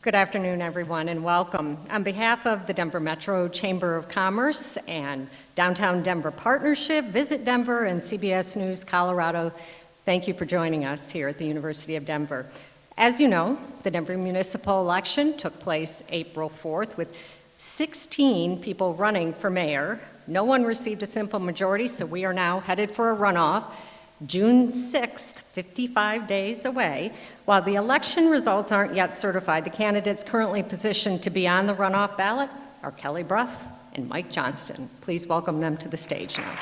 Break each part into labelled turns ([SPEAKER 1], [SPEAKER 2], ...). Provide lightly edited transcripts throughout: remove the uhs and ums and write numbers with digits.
[SPEAKER 1] Good afternoon, everyone, and welcome. On behalf of the Denver Metro Chamber of Commerce and Downtown Denver Partnership, Visit Denver, and CBS News Colorado, thank you for joining us here at the University of Denver. As you know, the Denver municipal election took place April 4th with 16 people running for mayor. No one received a simple majority, so we are now headed for a runoff. June 6th, 55 days away. While the election results aren't yet certified, the candidates currently positioned to be on the runoff ballot are Kelly Brough and Mike Johnston. Please welcome them to the stage now.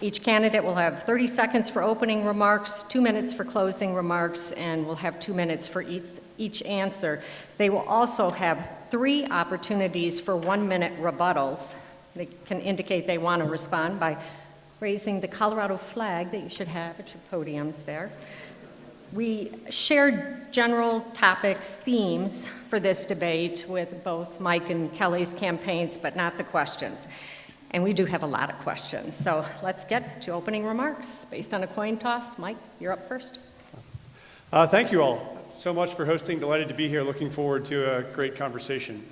[SPEAKER 1] Each candidate will have 30 seconds for opening remarks, 2 minutes for closing remarks, and we'll have 2 minutes for each answer. They will also have 3 opportunities for 1-minute rebuttals. They can indicate they want to respond by raising the Colorado flag that you should have at your podiums there. We shared general topics, themes for this debate with both Mike and Kelly's campaigns, but not the questions. And we do have a lot of questions. So let's get to opening remarks based on a coin toss. Mike, you're up first.
[SPEAKER 2] Thank you all so much for hosting. Delighted to be here. Looking forward to a great conversation.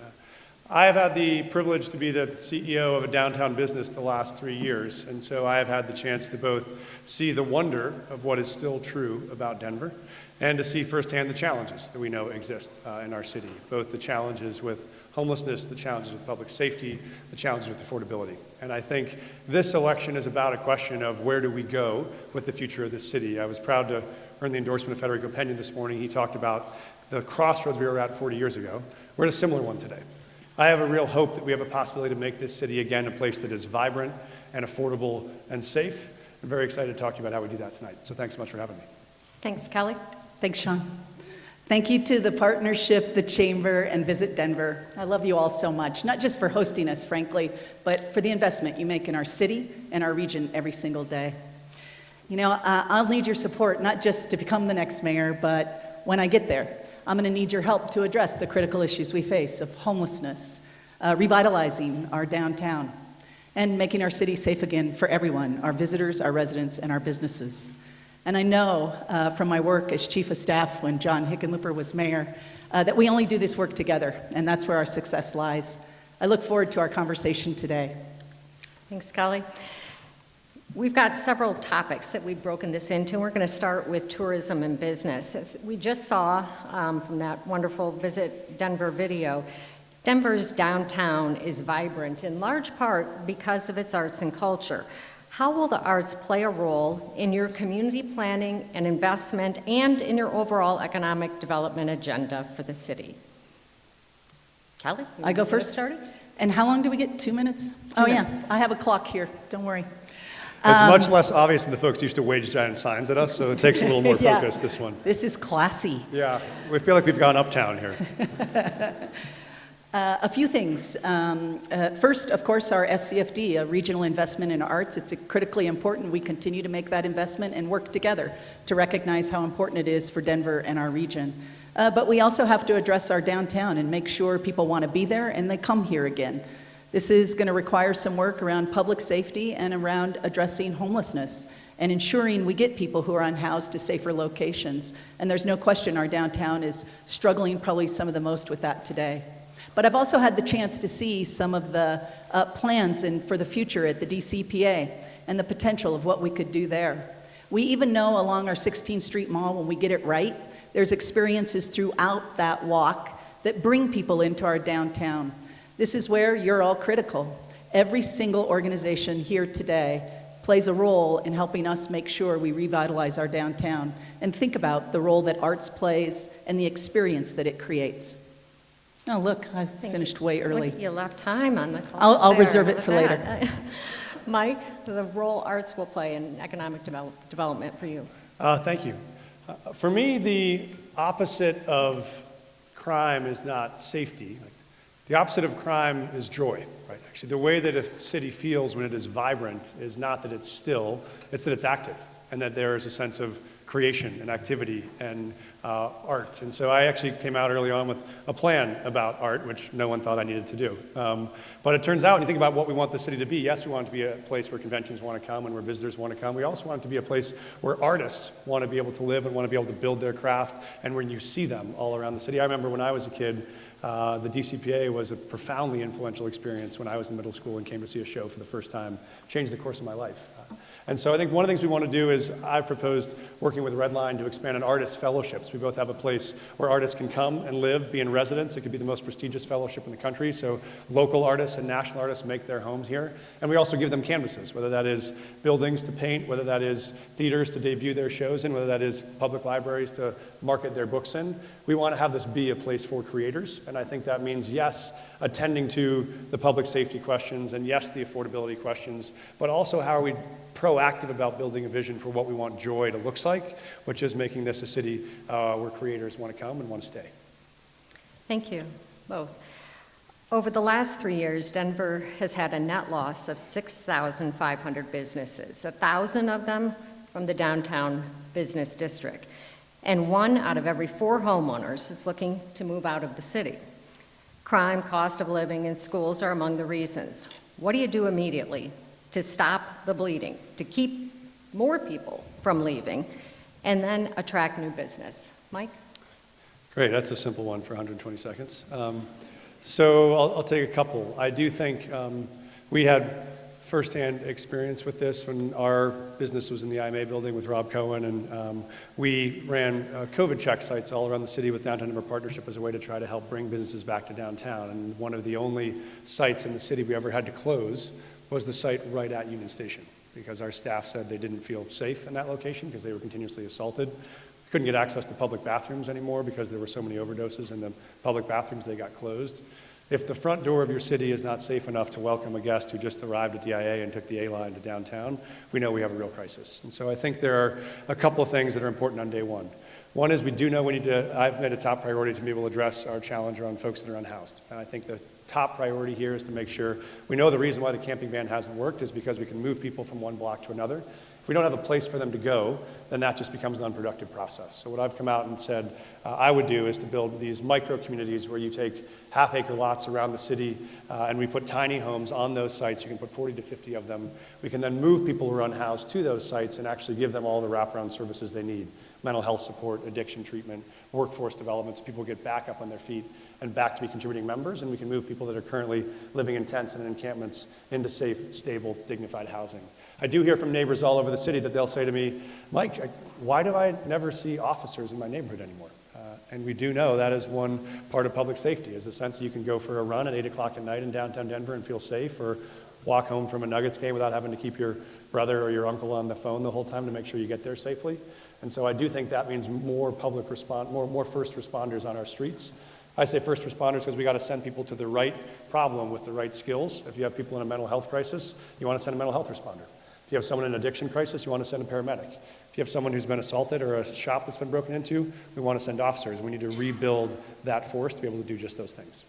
[SPEAKER 2] I have had the privilege to be the CEO of a downtown business the last 3 years. And so I have had the chance to both see the wonder of what is still true about Denver and to see firsthand the challenges that we know exist in our city, both the challenges with homelessness, the challenges with public safety, the challenges with affordability. And I think this election is about a question of where do we go with the future of this city. I was proud to earn the endorsement of Federico Pena this morning. He talked about the crossroads we were at 40 years ago. We're at a similar one today. I have a real hope that we have a possibility to make this city again a place that is vibrant and affordable and safe. I'm very excited to talk to you about how we do that tonight. So thanks so much for having me.
[SPEAKER 1] Thanks, Kelly.
[SPEAKER 3] Thanks, Sean. Thank you to the partnership, the Chamber, and Visit Denver. I love you all so much, not just for hosting us, frankly, but for the investment you make in our city and our region every single day. You know, I'll need your support, not just to become the next mayor, but when I get there, I'm going to need your help to address the critical issues we face of homelessness, revitalizing our downtown, and making our city safe again for everyone, our visitors, our residents, and our businesses. And I know from my work as chief of staff when John Hickenlooper was mayor that we only do this work together, and that's where our success lies. I look forward to our conversation today.
[SPEAKER 1] Thanks, Kelly. We've got several topics that we've broken this into. We're going to start with tourism and business. As we just saw from that wonderful Visit Denver video, Denver's downtown is vibrant in large part because of its arts and culture. How will the arts play a role in your community planning and investment and in your overall economic development agenda for the city? Kelly,
[SPEAKER 3] I go first?
[SPEAKER 1] Started?
[SPEAKER 3] And how long do we get? 2 minutes?
[SPEAKER 1] 2 minutes.
[SPEAKER 3] Yeah, I have a clock here. Don't worry.
[SPEAKER 2] It's much less obvious than the folks used to wage giant signs at us, so it takes a little more
[SPEAKER 3] Yeah.
[SPEAKER 2] focus, this one.
[SPEAKER 3] This is classy.
[SPEAKER 2] Yeah, we feel like we've gone uptown here.
[SPEAKER 3] A few things. First, of course, our SCFD, a regional investment in arts. It's critically important we continue to make that investment and work together to recognize how important it is for Denver and our region. But we also have to address our downtown and make sure people want to be there and they come here again. This is going to require some work around public safety and around addressing homelessness and ensuring we get people who are unhoused to safer locations. And there's no question our downtown is struggling probably some of the most with that today. But I've also had the chance to see some of the plans for the future at the DCPA and the potential of what we could do there. We even know along our 16th Street Mall, when we get it right, there's experiences throughout that walk that bring people into our downtown. This is where you're all critical. Every single organization here today plays a role in helping us make sure we revitalize our downtown and think about the role that arts plays and the experience that it creates. Oh, look, I finished way early.
[SPEAKER 1] Look, you left time on the clock.
[SPEAKER 3] I'll
[SPEAKER 1] there.
[SPEAKER 3] reserve it for later.
[SPEAKER 1] Mike, the role arts will play in economic development for you.
[SPEAKER 2] Thank you. For me, the opposite of crime is not safety. The opposite of crime is joy, right? Actually, the way that a city feels when it is vibrant is not that it's still, it's that it's active, and that there is a sense of creation and activity and art. And so I actually came out early on with a plan about art, which no one thought I needed to do. But it turns out, when you think about what we want the city to be, yes, we want it to be a place where conventions want to come and where visitors want to come. We also want it to be a place where artists want to be able to live and want to be able to build their craft, and when you see them all around the city. I remember when I was a kid, the DCPA was a profoundly influential experience when I was in middle school and came to see a show for the first time. Changed the course of my life. And so I think one of the things we want to do is I've proposed working with Redline to expand an artist fellowships. We both have a place where artists can come and live, be in residence. It could be the most prestigious fellowship in the country. So local artists and national artists make their homes here. And we also give them canvases, whether that is buildings to paint, whether that is theaters to debut their shows in, whether that is public libraries to market their books in. We want to have this be a place for creators. And I think that means, yes, attending to the public safety questions, and yes, the affordability questions, but also how are we proactive about building a vision for what we want joy to look like, which is making this a city where creators want to come and want to stay.
[SPEAKER 1] Thank you, both. Over the last 3 years, Denver has had a net loss of 6,500 businesses, 1,000 of them from the downtown business district. And 1 out of every 4 homeowners is looking to move out of the city. Crime, cost of living, and schools are among the reasons. What do you do immediately to stop the bleeding, to keep more people from leaving, and then attract new business? Mike?
[SPEAKER 2] Great, that's a simple one for 120 seconds. So I'll take a couple. I do think we had firsthand experience with this when our business was in the IMA building with Rob Cohen, and we ran COVID check sites all around the city with Downtown Denver Partnership as a way to try to help bring businesses back to downtown. And one of the only sites in the city we ever had to close was the site right at Union Station, because our staff said they didn't feel safe in that location because they were continuously assaulted. We couldn't get access to public bathrooms anymore because there were so many overdoses in the public bathrooms, they got closed. If the front door of your city is not safe enough to welcome a guest who just arrived at DIA and took the A line to downtown, we know we have a real crisis. And so I think there are a couple of things that are important on day one. One is we do know we need to, I've made a top priority to be able to address our challenge around folks that are unhoused. And I think the top priority here is to make sure, we know the reason why the camping ban hasn't worked is because we can move people from one block to another. If we don't have a place for them to go, then that just becomes an unproductive process. So what I've come out and said I would do is to build these micro communities where you take half-acre lots around the city and we put tiny homes on those sites. You can put 40 to 50 of them. We can then move people who are unhoused to those sites and actually give them all the wraparound services they need. Mental health support, addiction treatment, workforce development, so people get back up on their feet and back to be contributing members, and we can move people that are currently living in tents and in encampments into safe, stable, dignified housing. I do hear from neighbors all over the city that they'll say to me, Mike, why do I never see officers in my neighborhood anymore? And we do know that is one part of public safety, is the sense that you can go for a run at 8 o'clock at night in downtown Denver and feel safe, or walk home from a Nuggets game without having to keep your brother or your uncle on the phone the whole time to make sure you get there safely. And so I do think that means more public response, more first responders on our streets. I say first responders because we got to send people to the right problem with the right skills. If you have people in a mental health crisis, you want to send a mental health responder. If you have someone in an addiction crisis, you want to send a paramedic. If you have someone who's been assaulted or a shop that's been broken into, we want to send officers. We need to rebuild that force to be able to do just those things.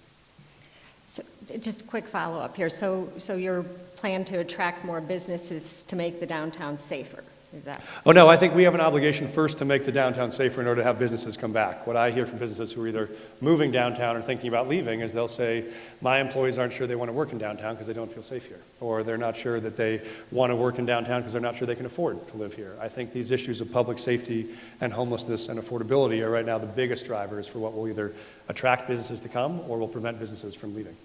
[SPEAKER 1] So just a quick follow-up here. So your plan to attract more businesses to make the downtown safer, is that?
[SPEAKER 2] Oh no, I think we have an obligation first to make the downtown safer in order to have businesses come back. What I hear from businesses who are either moving downtown or thinking about leaving is they'll say, my employees aren't sure they want to work in downtown because they don't feel safe here. Or they're not sure that they want to work in downtown because they're not sure they can afford to live here. I think these issues of public safety and homelessness and affordability are right now the biggest drivers for what will either attract businesses to come or will prevent businesses from leaving.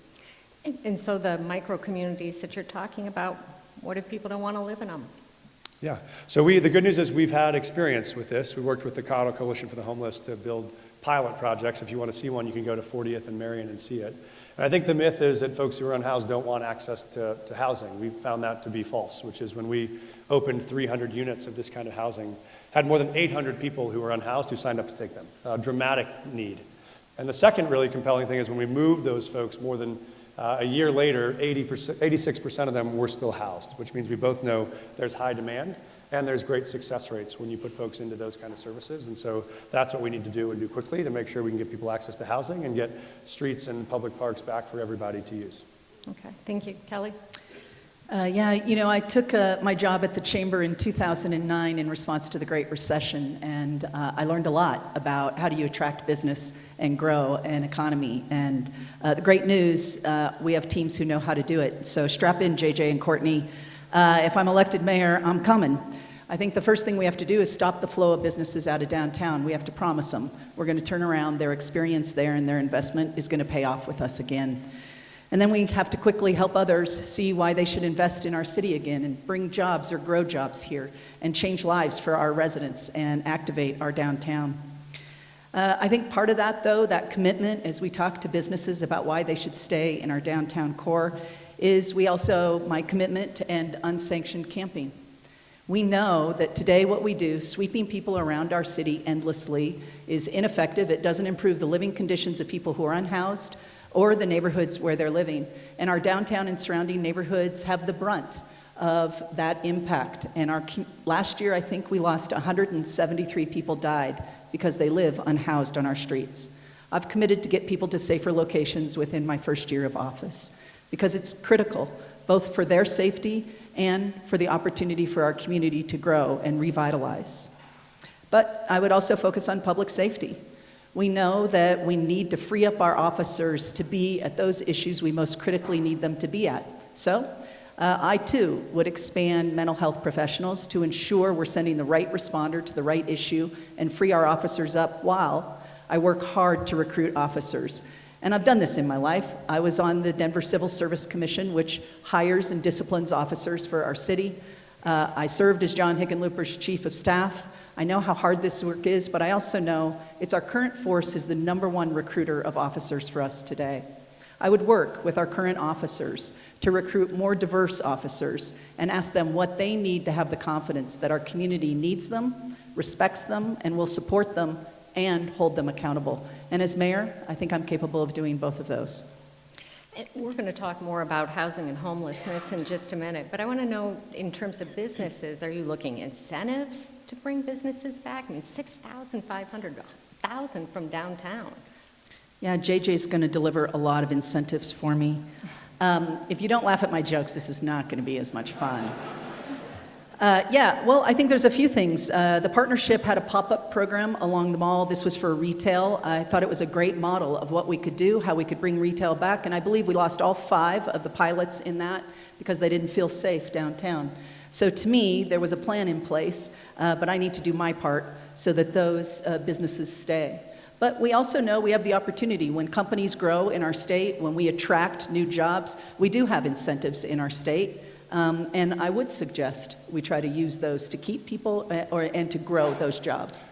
[SPEAKER 1] And so the micro communities that you're talking about, what if people don't want to live in them?
[SPEAKER 2] Yeah, so the good news is we've had experience with this. We worked with the Colorado Coalition for the Homeless to build pilot projects. If you want to see one, you can go to 40th and Marion and see it. And I think the myth is that folks who are unhoused don't want access to housing. We found that to be false, which is when we opened 300 units of this kind of housing, had more than 800 people who were unhoused who signed up to take them. A dramatic need. And the second really compelling thing is when we moved those folks, more than a year later, 86% of them were still housed, which means we both know there's high demand and there's great success rates when you put folks into those kind of services. And so that's what we need to do and do quickly to make sure we can get people access to housing and get streets and public parks back for everybody to use.
[SPEAKER 1] Okay, thank you. Kelly?
[SPEAKER 3] Yeah, I took my job at the Chamber in 2009 in response to the Great Recession, and I learned a lot about how do you attract business and grow an economy. And the great news, we have teams who know how to do it. So strap in, JJ and Courtney. If I'm elected mayor, I'm coming. I think the first thing we have to do is stop the flow of businesses out of downtown. We have to promise them we're going to turn around. Their experience there and their investment is going to pay off with us again. And then we have to quickly help others see why they should invest in our city again and bring jobs or grow jobs here and change lives for our residents and activate our downtown. I think part of that, though, that commitment as we talk to businesses about why they should stay in our downtown core is my commitment to end unsanctioned camping. We know that today what we do, sweeping people around our city endlessly, is ineffective. It doesn't improve the living conditions of people who are unhoused or the neighborhoods where they're living. And our downtown and surrounding neighborhoods have the brunt of that impact. And last year, I think we lost 173 people died because they live unhoused on our streets. I've committed to get people to safer locations within my first year of office because it's critical, both for their safety and for the opportunity for our community to grow and revitalize. But I would also focus on public safety. We know that we need to free up our officers to be at those issues we most critically need them to be at. So I too would expand mental health professionals to ensure we're sending the right responder to the right issue and free our officers up while I work hard to recruit officers. And I've done this in my life. I was on the Denver Civil Service Commission, which hires and disciplines officers for our city. I served as John Hickenlooper's chief of staff. I know how hard this work is, but I also know it's our current force is the #1 recruiter of officers for us today. I would work with our current officers to recruit more diverse officers and ask them what they need to have the confidence that our community needs them, respects them, and will support them and hold them accountable. And as mayor, I think I'm capable of doing both of those.
[SPEAKER 1] We're going to talk more about housing and homelessness in just a minute, but I want to know, in terms of businesses, are you looking incentives to bring businesses back? I mean, 6,500, 1,000 from downtown.
[SPEAKER 3] Yeah, JJ's going to deliver a lot of incentives for me. If you don't laugh at my jokes, this is not going to be as much fun. I think there's a few things. The partnership had a pop-up program along the mall. This was for retail. I thought it was a great model of what we could do, how we could bring retail back, and I believe we lost all 5 of the pilots in that because they didn't feel safe downtown. So to me, there was a plan in place, but I need to do my part so that those businesses stay. But we also know we have the opportunity. When companies grow in our state, when we attract new jobs, we do have incentives in our state. And I would suggest we try to use those to keep people and to grow those jobs.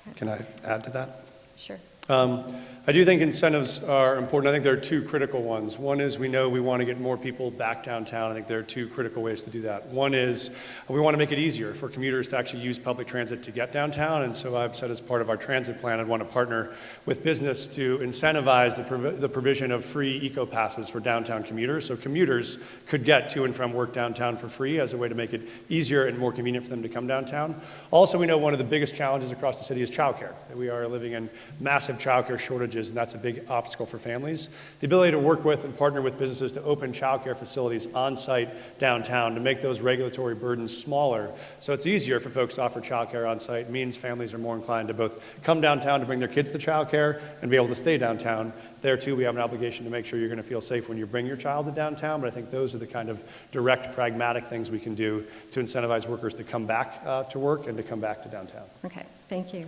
[SPEAKER 1] Okay.
[SPEAKER 2] Can I add to that?
[SPEAKER 1] Sure.
[SPEAKER 2] I do think incentives are important. I think there are 2 critical ones. One is we know we want to get more people back downtown. I think there are 2 critical ways to do that. One is we want to make it easier for commuters to actually use public transit to get downtown. And so I've said as part of our transit plan, I'd want to partner with business to incentivize the provision of free eco passes for downtown commuters. So commuters could get to and from work downtown for free as a way to make it easier and more convenient for them to come downtown. Also, we know one of the biggest challenges across the city is childcare. We are living in massive childcare shortages, and that's a big obstacle for families. The ability to work with and partner with businesses to open childcare facilities on site downtown to make those regulatory burdens smaller so it's easier for folks to offer childcare on site means families are more inclined to both come downtown to bring their kids to childcare and be able to stay downtown. There too, we have an obligation to make sure you're going to feel safe when you bring your child to downtown, but I think those are the kind of direct, pragmatic things we can do to incentivize workers to come back to work and to come back to downtown.
[SPEAKER 1] Okay, thank you.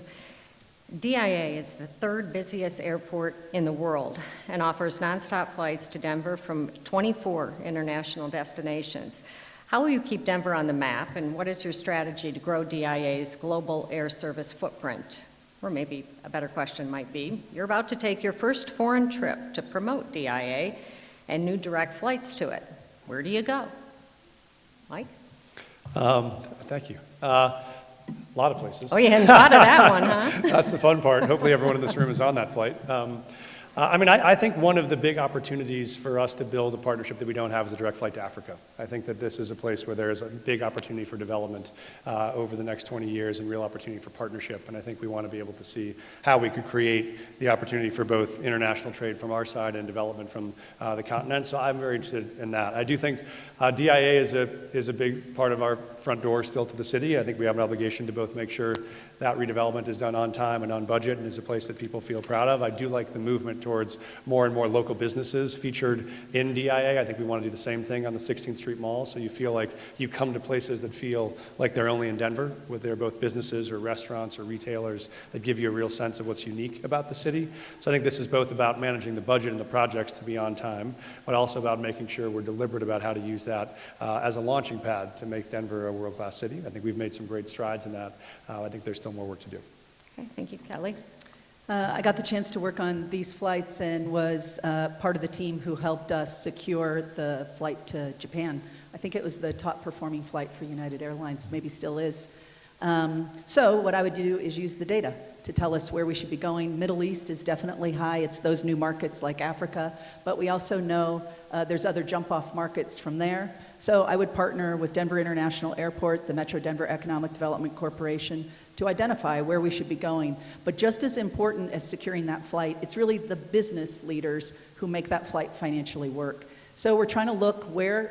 [SPEAKER 1] DIA is the 3rd busiest airport in the world and offers nonstop flights to Denver from 24 international destinations. How will you keep Denver on the map, and what is your strategy to grow DIA's global air service footprint? Or maybe a better question might be, you're about to take your first foreign trip to promote DIA and new direct flights to it. Where do you go? Mike?
[SPEAKER 2] Thank you. A lot of places.
[SPEAKER 1] Oh, you hadn't thought of that one, huh?
[SPEAKER 2] That's the fun part. Hopefully everyone in this room is on that flight. I think one of the big opportunities for us to build a partnership that we don't have is a direct flight to Africa. I think that this is a place where there is a big opportunity for development over the next 20 years and real opportunity for partnership. And I think we want to be able to see how we could create the opportunity for both international trade from our side and development from the continent. So I'm very interested in that. I do think DIA is a big part of our front door still to the city. I think we have an obligation to both make sure that redevelopment is done on time and on budget and is a place that people feel proud of. I do like the movement towards more and more local businesses featured in DIA. I think we want to do the same thing on the 16th Street Mall, so you feel like you come to places that feel like they're only in Denver, where they're both businesses or restaurants or retailers that give you a real sense of what's unique about the city. So I think this is both about managing the budget and the projects to be on time, but also about making sure we're deliberate about how to use that as a launching pad to make Denver a world-class city. I think we've made some great strides in that. I think there's still more work to do.
[SPEAKER 1] Okay, thank you, Kelly.
[SPEAKER 3] I got the chance to work on these flights and was part of the team who helped us secure the flight to Japan. I think it was the top performing flight for United Airlines, maybe still is. So what I would do is use the data to tell us where we should be going. Middle East is definitely high. It's those new markets like Africa, but we also know there's other jump-off markets from there. So I would partner with Denver International Airport, the Metro Denver Economic Development Corporation, to identify where we should be going. But just as important as securing that flight, it's really the business leaders who make that flight financially work. So we're trying to look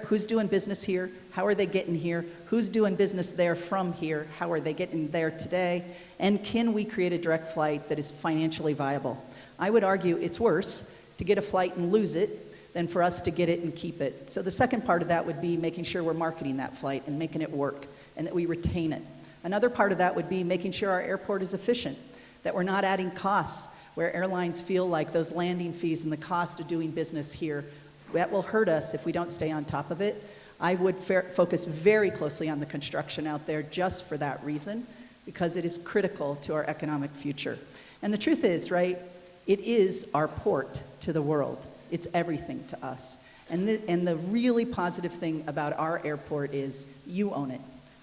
[SPEAKER 3] who's doing business here, how are they getting here, who's doing business there from here, how are they getting there today, and can we create a direct flight that is financially viable? I would argue it's worse to get a flight and lose it than for us to get it and keep it. So the second part of that would be making sure we're marketing that flight and making it work and that we retain it. Another part of that would be making sure our airport is efficient, that we're not adding costs where airlines feel like those landing fees and the cost of doing business here, that will hurt us if we don't stay on top of it. I would focus very closely on the construction out there just for that reason, because it is critical to our economic future. And the truth is, right, it is our port to the world. It's everything to us. And the really positive thing about our airport is you own it.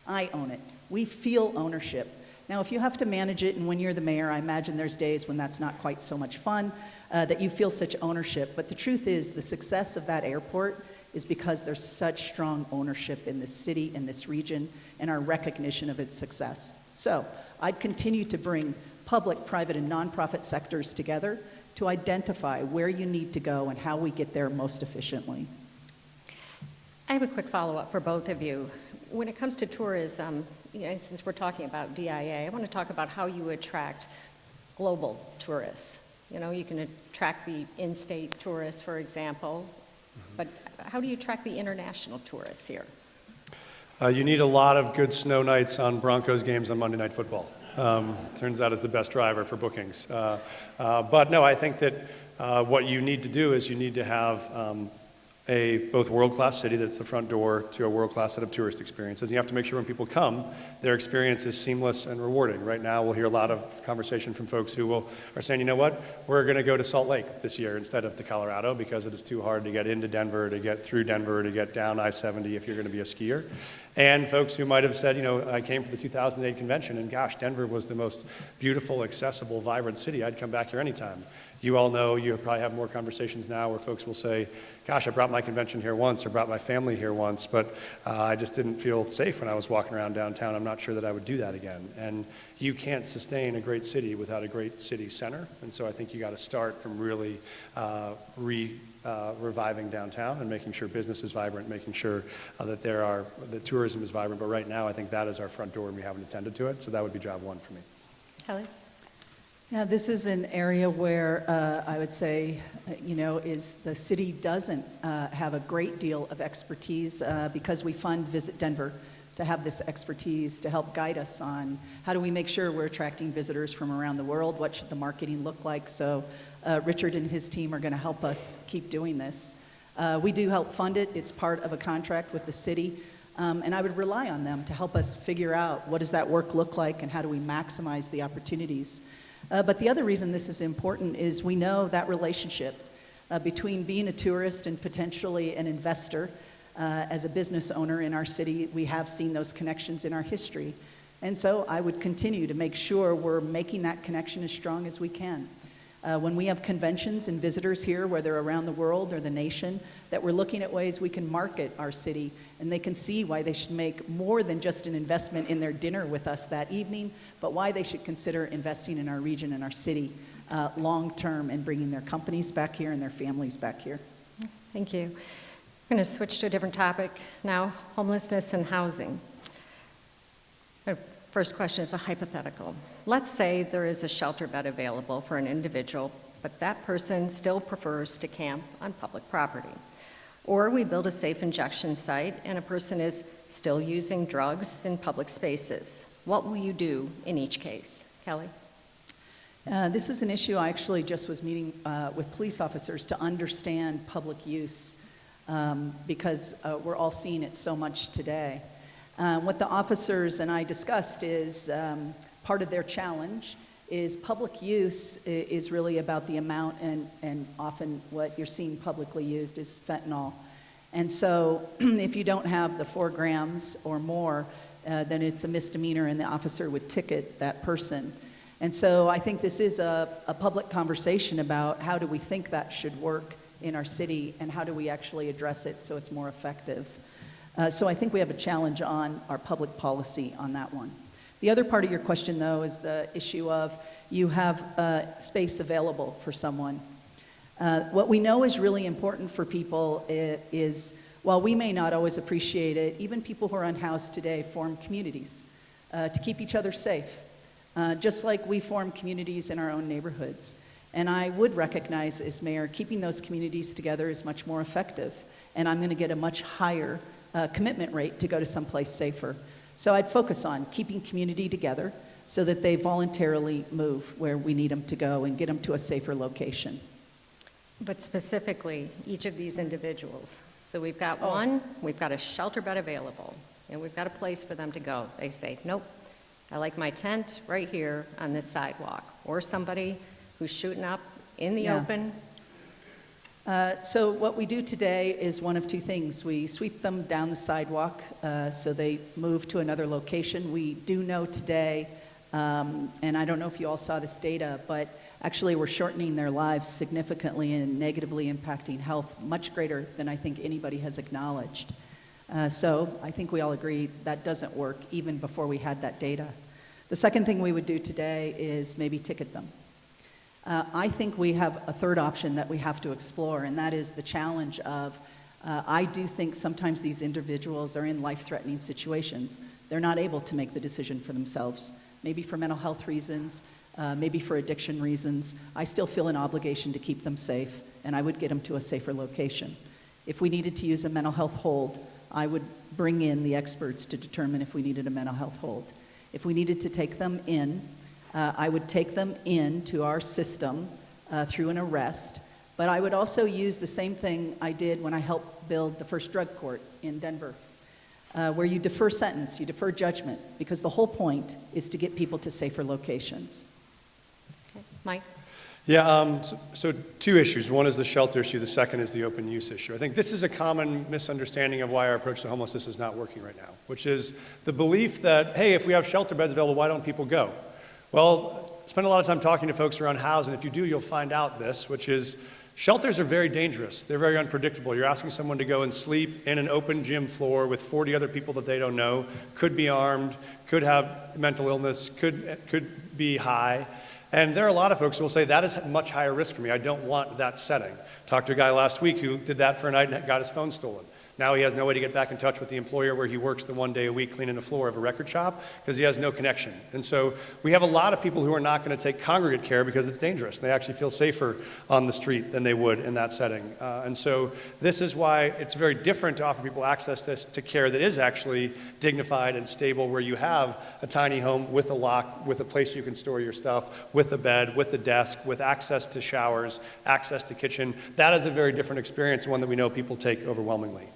[SPEAKER 3] I own it. We feel ownership. Now, if you have to manage it, and when you're the mayor, I imagine there's days when that's not quite so much fun, that you feel such ownership. But the truth is, the success of that airport is because there's such strong ownership in this city, in this region, and our recognition of its success. So I'd continue to bring public, private, and nonprofit sectors together to identify where you need to go and how we get there most efficiently.
[SPEAKER 1] I have a quick follow-up for both of you. When it comes to tourism, since we're talking about DIA, I want to talk about how you attract global tourists. You can attract the in-state tourists, for example, but how do you attract the international tourists here?
[SPEAKER 2] You need a lot of good snow nights on Broncos games on Monday Night Football. Turns out is the best driver for bookings. But no, I think that what you need to do is you need to have a both world-class city that's the front door to a world-class set of tourist experiences. You have to make sure when people come, their experience is seamless and rewarding. Right now, we'll hear a lot of conversation from folks who are saying, you know what, we're going to go to Salt Lake this year instead of to Colorado because it is too hard to get into Denver, to get through Denver, to get down I-70 if you're going to be a skier. And folks who might have said, I came for the 2008 convention, and gosh, Denver was the most beautiful, accessible, vibrant city. I'd come back here anytime. You all know, you probably have more conversations now where folks will say, gosh, I brought my convention here once or brought my family here once, but I just didn't feel safe when I was walking around downtown. I'm not sure that I would do that again. And you can't sustain a great city without a great city center. And so I think you got to start from really reviving downtown and making sure business is vibrant, making sure that tourism is vibrant. But right now, I think that is our front door and we haven't attended to it. So that would be job one for me.
[SPEAKER 1] Kelly?
[SPEAKER 3] Yeah, this is an area where I would say, is the city doesn't have a great deal of expertise because we fund Visit Denver to have this expertise to help guide us on how do we make sure we're attracting visitors from around the world, what should the marketing look like. So Richard and his team are going to help us keep doing this. We do help fund it. It's part of a contract with the city. And I would rely on them to help us figure out what does that work look like and how do we maximize the opportunities. But the other reason this is important is we know that relationship between being a tourist and potentially an investor. As a business owner in our city, we have seen those connections in our history. And so I would continue to make sure we're making that connection as strong as we can. When we have conventions and visitors here, whether around the world or the nation, that we're looking at ways we can market our city, and they can see why they should make more than just an investment in their dinner with us that evening, but why they should consider investing in our region and our city long-term and bringing their companies back here and their families back here.
[SPEAKER 1] Thank you. We're going to switch to a different topic now, homelessness and housing. Our first question is a hypothetical. Let's say there is a shelter bed available for an individual, but that person still prefers to camp on public property. Or we build a safe injection site and a person is still using drugs in public spaces. What will you do in each case? Kelly?
[SPEAKER 3] This is an issue I actually just was meeting with police officers to understand public use because we're all seeing it so much today. What the officers and I discussed is part of their challenge is public use is really about the amount, and often what you're seeing publicly used is fentanyl. And so if you don't have the 4 grams or more, then it's a misdemeanor and the officer would ticket that person. And so I think this is a public conversation about how do we think that should work in our city and how do we actually address it so it's more effective. So I think we have a challenge on our public policy on that one. The other part of your question, though, is the issue of you have space available for someone. What we know is really important for people is, while we may not always appreciate it, even people who are unhoused today form communities to keep each other safe, just like we form communities in our own neighborhoods. And I would recognize, as mayor, keeping those communities together is much more effective, and I'm going to get a much higher commitment rate to go to someplace safer. So I'd focus on keeping community together so that they voluntarily move where we need them to go and get them to a safer location.
[SPEAKER 1] But specifically, each of these individuals. So we've got one, we've got a shelter bed available, and we've got a place for them to go. They say, nope, I like my tent right here on this sidewalk. Or somebody who's shooting up in the open.
[SPEAKER 3] So what we do today is one of 2 things. We sweep them down the sidewalk so they move to another location. We do know today, and I don't know if you all saw this data, but actually we're shortening their lives significantly and negatively impacting health, much greater than I think anybody has acknowledged. So I think we all agree that doesn't work even before we had that data. The second thing we would do today is maybe ticket them. I think we have a third option that we have to explore, and that is the challenge of, I do think sometimes these individuals are in life-threatening situations. They're not able to make the decision for themselves, maybe for mental health reasons, maybe for addiction reasons. I still feel an obligation to keep them safe, and I would get them to a safer location. If we needed to use a mental health hold, I would bring in the experts to determine if we needed a mental health hold. If we needed to take them in, I would take them into our system through an arrest, but I would also use the same thing I did when I helped build the first drug court in Denver, where you defer sentence, you defer judgment, because the whole point is to get people to safer locations.
[SPEAKER 1] Okay. Mike?
[SPEAKER 2] Yeah, so 2 issues. One is the shelter issue, the second is the open use issue. I think this is a common misunderstanding of why our approach to homelessness is not working right now, which is the belief that, hey, if we have shelter beds available, why don't people go? Well, I spend a lot of time talking to folks around housing, and if you do, you'll find out this, which is shelters are very dangerous. They're very unpredictable. You're asking someone to go and sleep in an open gym floor with 40 other people that they don't know, could be armed, could have mental illness, could be high. And there are a lot of folks who will say, that is much higher risk for me. I don't want that setting. Talked to a guy last week who did that for a night and got his phone stolen. Now he has no way to get back in touch with the employer where he works the 1 day a week cleaning the floor of a record shop because he has no connection. And so we have a lot of people who are not going to take congregate care because it's dangerous. They actually feel safer on the street than they would in that setting. And so this is why it's very different to offer people access to care that is actually dignified and stable, where you have a tiny home with a lock, with a place you can store your stuff, with a bed, with a desk, with access to showers, access to kitchen. That is a very different experience, one that we know people take overwhelmingly.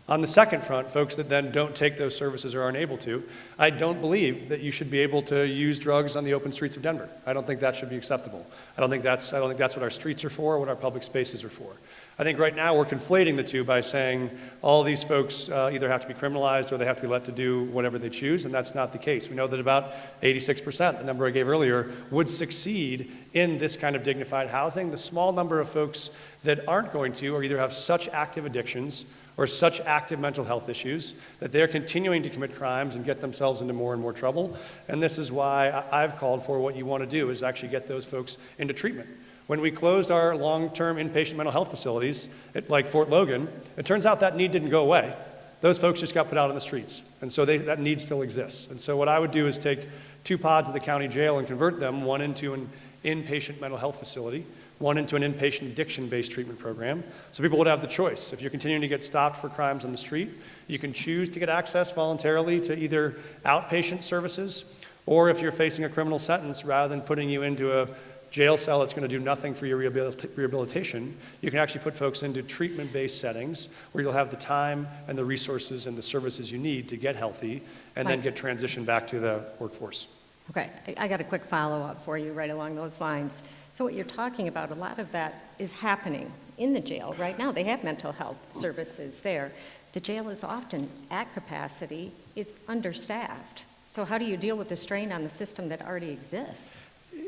[SPEAKER 2] On the second front, folks that then don't take those services or aren't able to, I don't believe that you should be able to use drugs on the open streets of Denver. I don't think that should be acceptable. I don't think that's what our streets are for, what our public spaces are for. I think right now we're conflating the two by saying all these folks either have to be criminalized or they have to be let to do whatever they choose, and that's not the case. We know that about 86%, the number I gave earlier, would succeed in this kind of dignified housing. The small number of folks that aren't going to or either have such active addictions or such active mental health issues that they're continuing to commit crimes and get themselves into more and more trouble. And this is why I've called for what you want to do is actually get those folks into treatment. When we closed our long-term inpatient mental health facilities, like Fort Logan, it turns out that need didn't go away. Those folks just got put out on the streets. And so that need still exists. And so what I would do is take 2 pods of the county jail and convert them, one into an inpatient mental health facility, one into an inpatient addiction-based treatment program. So people would have the choice. If you're continuing to get stopped for crimes on the street, you can choose to get access voluntarily to either outpatient services, or if you're facing a criminal sentence, rather than putting you into a jail cell that's going to do nothing for your rehabilitation, you can actually put folks into treatment-based settings where you'll have the time and the resources and the services you need to get healthy and then get transitioned back to the workforce.
[SPEAKER 1] Okay, I got a quick follow-up for you right along those lines. So what you're talking about, a lot of that is happening in the jail right now. They have mental health services there. The jail is often at capacity. It's understaffed. So how do you deal with the strain on the system that already exists?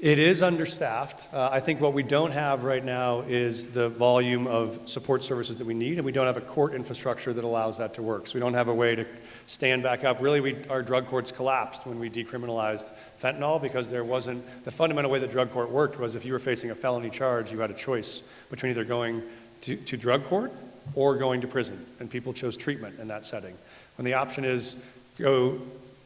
[SPEAKER 2] It is understaffed. I think what we don't have right now is the volume of support services that we need, and we don't have a court infrastructure that allows that to work. So we don't have a way to stand back up. Really, our drug courts collapsed when we decriminalized fentanyl because there wasn't, the fundamental way the drug court worked was if you were facing a felony charge, you had a choice between either going to drug court or going to prison, and people chose treatment in that setting. When the option is go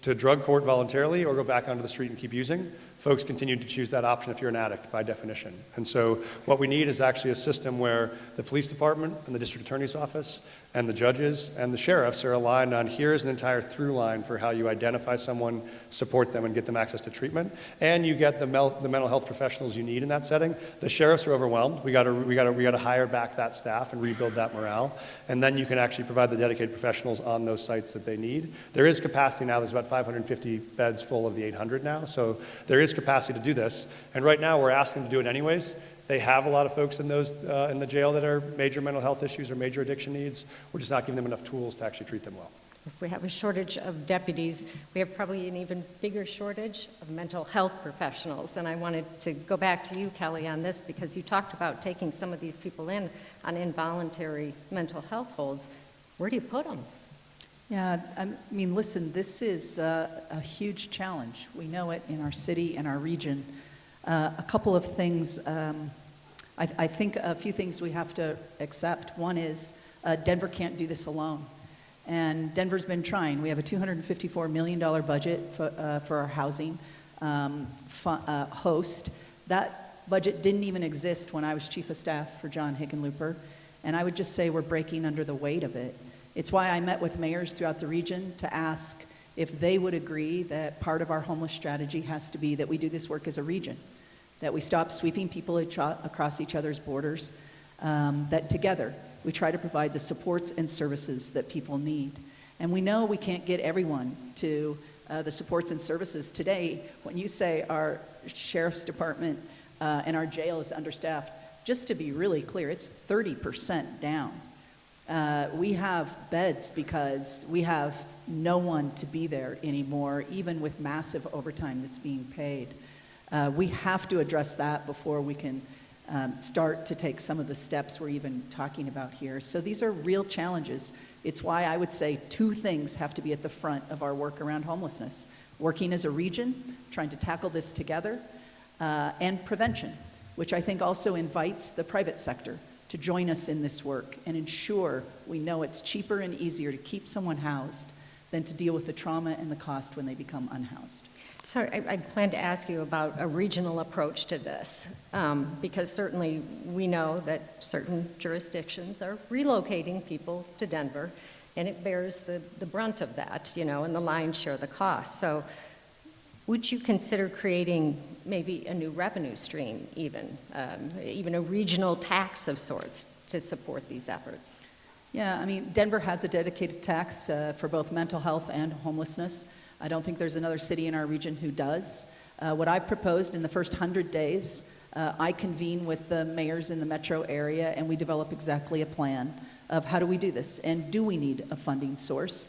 [SPEAKER 2] to drug court voluntarily or go back onto the street and keep using, folks continue to choose that option if you're an addict by definition. And so what we need is actually a system where the police department and the district attorney's office and the judges and the sheriffs are aligned on here's an entire through line for how you identify someone, support them, and get them access to treatment. And you get the mental health professionals you need in that setting. The sheriffs are overwhelmed. We got to hire back that staff and rebuild that morale. And then you can actually provide the dedicated professionals on those sites that they need. There is capacity now. There's about 550 beds full of the 800 now. So there is capacity to do this. And right now we're asking them to do it anyways. They have a lot of folks in the jail that are major mental health issues or major addiction needs. We're just not giving them enough tools to actually treat them well.
[SPEAKER 1] If we have a shortage of deputies, we have probably an even bigger shortage of mental health professionals. And I wanted to go back to you, Kelly, on this because you talked about taking some of these people in on involuntary mental health holds. Where do you put them?
[SPEAKER 3] Yeah, I mean, listen, this is a huge challenge. We know it in our city and our region. A couple of things, I think a few things we have to accept. One is Denver can't do this alone. And Denver's been trying. We have a $254 million budget for our housing host. That budget didn't even exist when I was chief of staff for John Hickenlooper. And I would just say we're breaking under the weight of it. It's why I met with mayors throughout the region to ask if they would agree that part of our homeless strategy has to be that we do this work as a region, that we stop sweeping people across each other's borders, that together we try to provide the supports and services that people need. And we know we can't get everyone to the supports and services today. When you say our sheriff's department and our jail is understaffed, just to be really clear, it's 30% down. We have beds because we have no one to be there anymore, even with massive overtime that's being paid. We have to address that before we can start to take some of the steps we're even talking about here. So these are real challenges. It's why I would say 2 things have to be at the front of our work around homelessness. Working as a region, trying to tackle this together, and prevention, which I think also invites the private sector to join us in this work and ensure we know it's cheaper and easier to keep someone housed than to deal with the trauma and the cost when they become unhoused.
[SPEAKER 1] So I plan to ask you about a regional approach to this, because certainly we know that certain jurisdictions are relocating people to Denver, and it bears the brunt of that, and the lion's share of the cost. So would you consider creating maybe a new revenue stream even a regional tax of sorts to support these efforts?
[SPEAKER 3] Yeah, I mean, Denver has a dedicated tax for both mental health and homelessness. I don't think there's another city in our region who does. What I proposed in the first 100 days I convene with the mayors in the metro area, and we develop exactly a plan of how do we do this, and do we need a funding source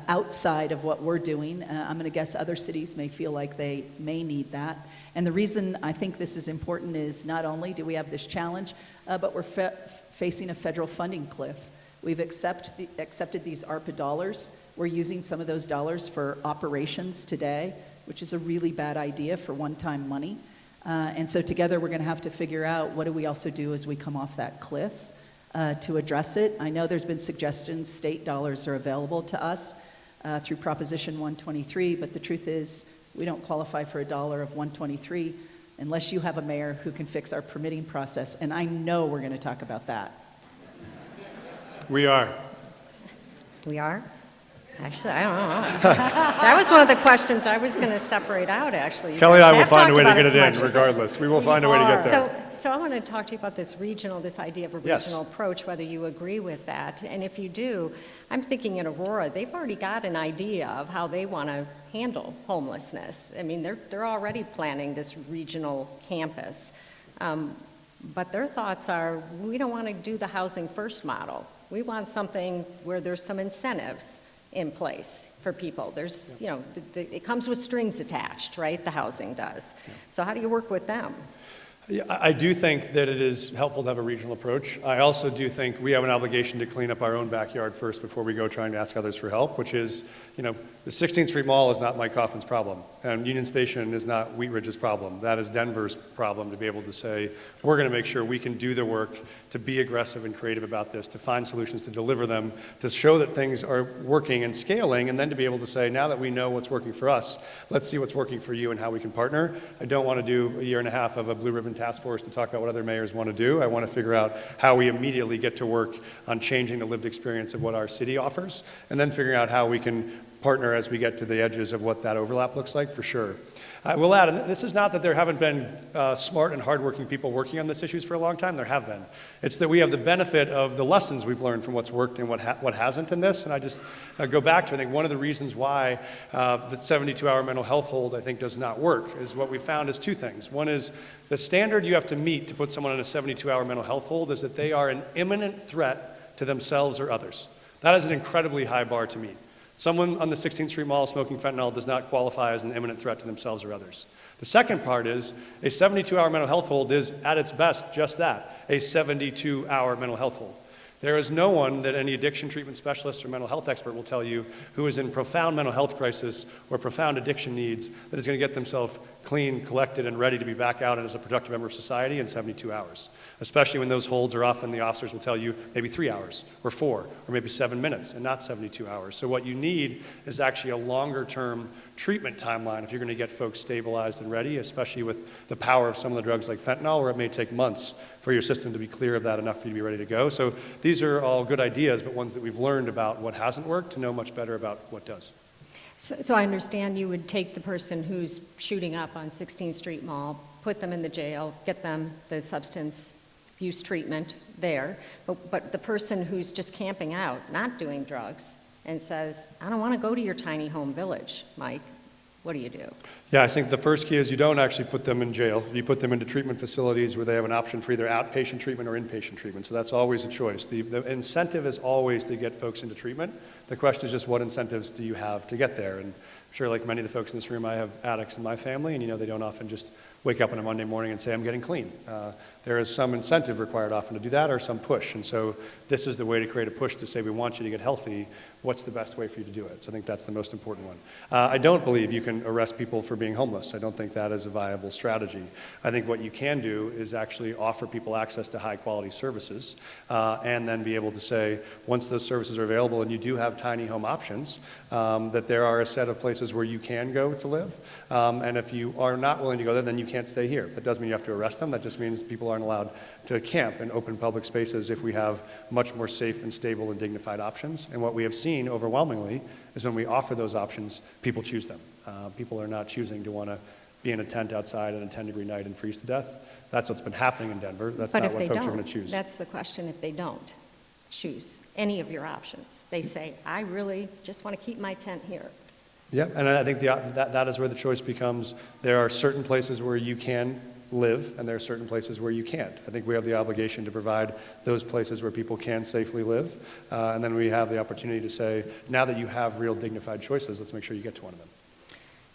[SPEAKER 3] outside of what we're doing. I'm going to guess other cities may feel like they may need that. And the reason I think this is important is not only do we have this challenge, but we're facing a federal funding cliff. We've accepted these ARPA dollars. We're using some of those dollars for operations today, which is a really bad idea for one-time money. And so together we're going to have to figure out what do we also do as we come off that cliff to address it. I know there's been suggestions state dollars are available to us through Proposition 123, but the truth is we don't qualify for a dollar of 123 unless you have a mayor who can fix our permitting process. And I know we're going to talk about that.
[SPEAKER 2] We are.
[SPEAKER 1] We are? Actually, I don't know. That was one of the questions I was going to separate out, actually.
[SPEAKER 2] Kelly and I will
[SPEAKER 1] have
[SPEAKER 2] find a
[SPEAKER 1] talked
[SPEAKER 2] way to
[SPEAKER 1] about
[SPEAKER 2] get
[SPEAKER 1] it
[SPEAKER 2] it
[SPEAKER 1] so
[SPEAKER 2] in,
[SPEAKER 1] much.
[SPEAKER 2] regardless. We will find a way to get there.
[SPEAKER 1] So I want to talk to you about this idea of a
[SPEAKER 2] Yes.
[SPEAKER 1] regional approach, whether you agree with that. And if you do, I'm thinking in Aurora, they've already got an idea of how they want to handle homelessness. I mean, they're already planning this regional campus. But their thoughts are, we don't want to do the housing first model. We want something where there's some incentives in place for people. There's, you know, it comes with strings attached, right? The housing does. So how do you work with them?
[SPEAKER 2] Yeah, I do think that it is helpful to have a regional approach. I also do think we have an obligation to clean up our own backyard first before we go trying to ask others for help, which is, you know, the 16th Street Mall is not Mike Kaufman's problem, and Union Station is not Wheat Ridge's problem. That is Denver's problem, to be able to say, we're going to make sure we can do the work to be aggressive and creative about this, to find solutions, to deliver them, to show that things are working and scaling, and then to be able to say, now that we know what's working for us, let's see what's working for you and how we can partner. I don't want to do a year and a half of a blue ribbon task force to talk about what other mayors want to do. I want to figure out how we immediately get to work on changing the lived experience of what our city offers, and then figuring out how we can partner as we get to the edges of what that overlap looks like, for sure. I will add, and this is not that there haven't been smart and hardworking people working on these issues for a long time. There have been. It's that we have the benefit of the lessons we've learned from what's worked and what hasn't in this. And I just go back to, I think, one of the reasons why the 72-hour mental health hold, I think, does not work is what we found is two things. One is the standard you have to meet to put someone in a 72-hour mental health hold is that they are an imminent threat to themselves or others. That is an incredibly high bar to meet. Someone on the 16th Street Mall smoking fentanyl does not qualify as an imminent threat to themselves or others. The second part is a 72-hour mental health hold is, at its best, just that, a 72-hour mental health hold. There is no one that any addiction treatment specialist or mental health expert will tell you who is in profound mental health crisis or profound addiction needs that is going to get themselves clean, collected, and ready to be back out and as a productive member of society in 72 hours. Especially when those holds are often, the officers will tell you, maybe 3 hours, or 4, or maybe 7 minutes, and not 72 hours. So what you need is actually a longer-term treatment timeline if you're going to get folks stabilized and ready, especially with the power of some of the drugs like fentanyl, where it may take months for your system to be clear of that enough for you to be ready to go. So these are all good ideas, but ones that we've learned about what hasn't worked to know much better about what does.
[SPEAKER 1] So I understand you would take the person who's shooting up on 16th Street Mall, put them in the jail, get them the substance use treatment there, but the person who's just camping out, not doing drugs, and says, I don't want to go to your tiny home village, Mike, what do you do?
[SPEAKER 2] Yeah, I think the first key is you don't actually put them in jail. You put them into treatment facilities where they have an option for either outpatient treatment or inpatient treatment. So that's always a choice. The incentive is always to get folks into treatment. The question is just what incentives do you have to get there? And I'm sure like many of the folks in this room, I have addicts in my family, and you know they don't often just wake up on a Monday morning and say, I'm getting clean. There is some incentive required often to do that or some push. And so this is the way to create a push to say, we want you to get healthy. What's the best way for you to do it? So I think that's the most important one. I don't believe you can arrest people for being homeless. I don't think that is a viable strategy. I think what you can do is actually offer people access to high quality services and then be able to say, once those services are available and you do have tiny home options, that there are a set of places where you can go to live. And if you are not willing to go there, then you can't stay here. That doesn't mean you have to arrest them. That just means people aren't allowed to camp in open public spaces if we have much more safe and stable and dignified options. And what we have seen overwhelmingly is when we offer those options, people choose them. People are not choosing to want to be in a tent outside on a 10-degree night and freeze to death. That's what's been happening in Denver. That's not what folks are going to choose.
[SPEAKER 1] That's the question. If they don't choose any of your options, they say, I really just want to keep my tent here.
[SPEAKER 2] Yeah, and I think that is where the choice becomes. There are certain places where you can live, and there are certain places where you can't. I think we have the obligation to provide those places where people can safely live, and then we have the opportunity to say, now that you have real dignified choices, let's make sure you get to one of them.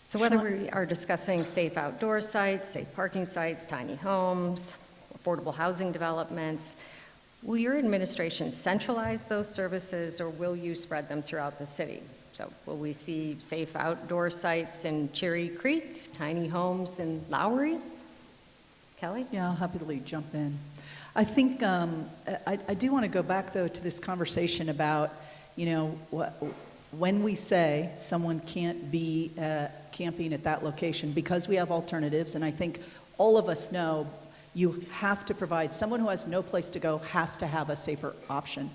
[SPEAKER 1] So whether we are discussing safe outdoor sites, safe parking sites, tiny homes, affordable housing developments, will your administration centralize those services, or will you spread them throughout the city? So will we see safe outdoor sites in Cherry Creek, tiny homes in Lowry? Kelly?
[SPEAKER 3] Yeah, I'll happily jump in. I think I do want to go back, though, to this conversation about, when we say someone can't be camping at that location because we have alternatives, and I think all of us know you have to provide, someone who has no place to go has to have a safer option.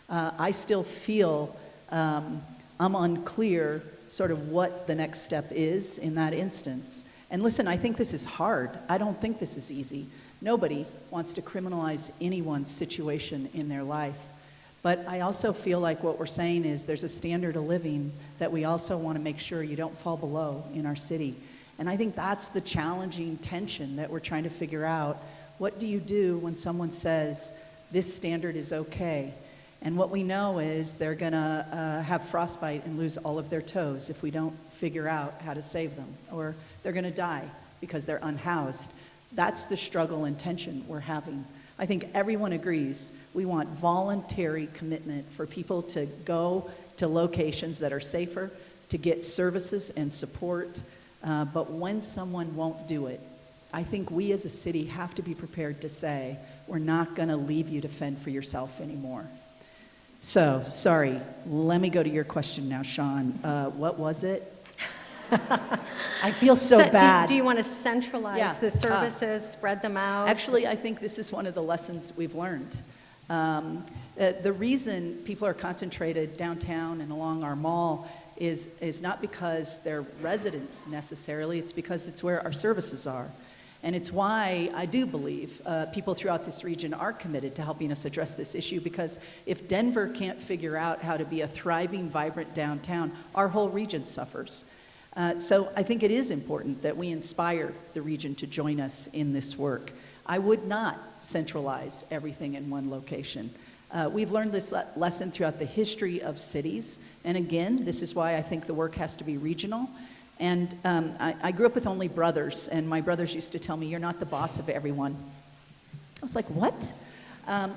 [SPEAKER 3] I still feel I'm unclear sort of what the next step is in that instance. And listen, I think this is hard. I don't think this is easy. Nobody wants to criminalize anyone's situation in their life. But I also feel like what we're saying is there's a standard of living that we also want to make sure you don't fall below in our city. And I think that's the challenging tension that we're trying to figure out. What do you do when someone says, this standard is okay? And what we know is they're going to have frostbite and lose all of their toes if we don't figure out how to save them. Or they're going to die because they're unhoused. That's the struggle and tension we're having. I think everyone agrees we want voluntary commitment for people to go to locations that are safer, to get services and support. But when someone won't do it, I think we as a city have to be prepared to say, we're not going to leave you to fend for yourself anymore. So, sorry, let me go to your question now, Sean. What was it? I feel so bad.
[SPEAKER 1] Do you want to centralize the services, spread them out?
[SPEAKER 3] Actually, I think this is one of the lessons we've learned. The reason people are concentrated downtown and along our mall is not because they're residents necessarily, it's because it's where our services are. And it's why I do believe people throughout this region are committed to helping us address this issue, because if Denver can't figure out how to be a thriving, vibrant downtown, our whole region suffers. So I think it is important that we inspire the region to join us in this work. I would not centralize everything in one location. We've learned this lesson throughout the history of cities, and again, this is why I think the work has to be regional. And I grew up with only brothers, and my brothers used to tell me, you're not the boss of everyone. I was like, what?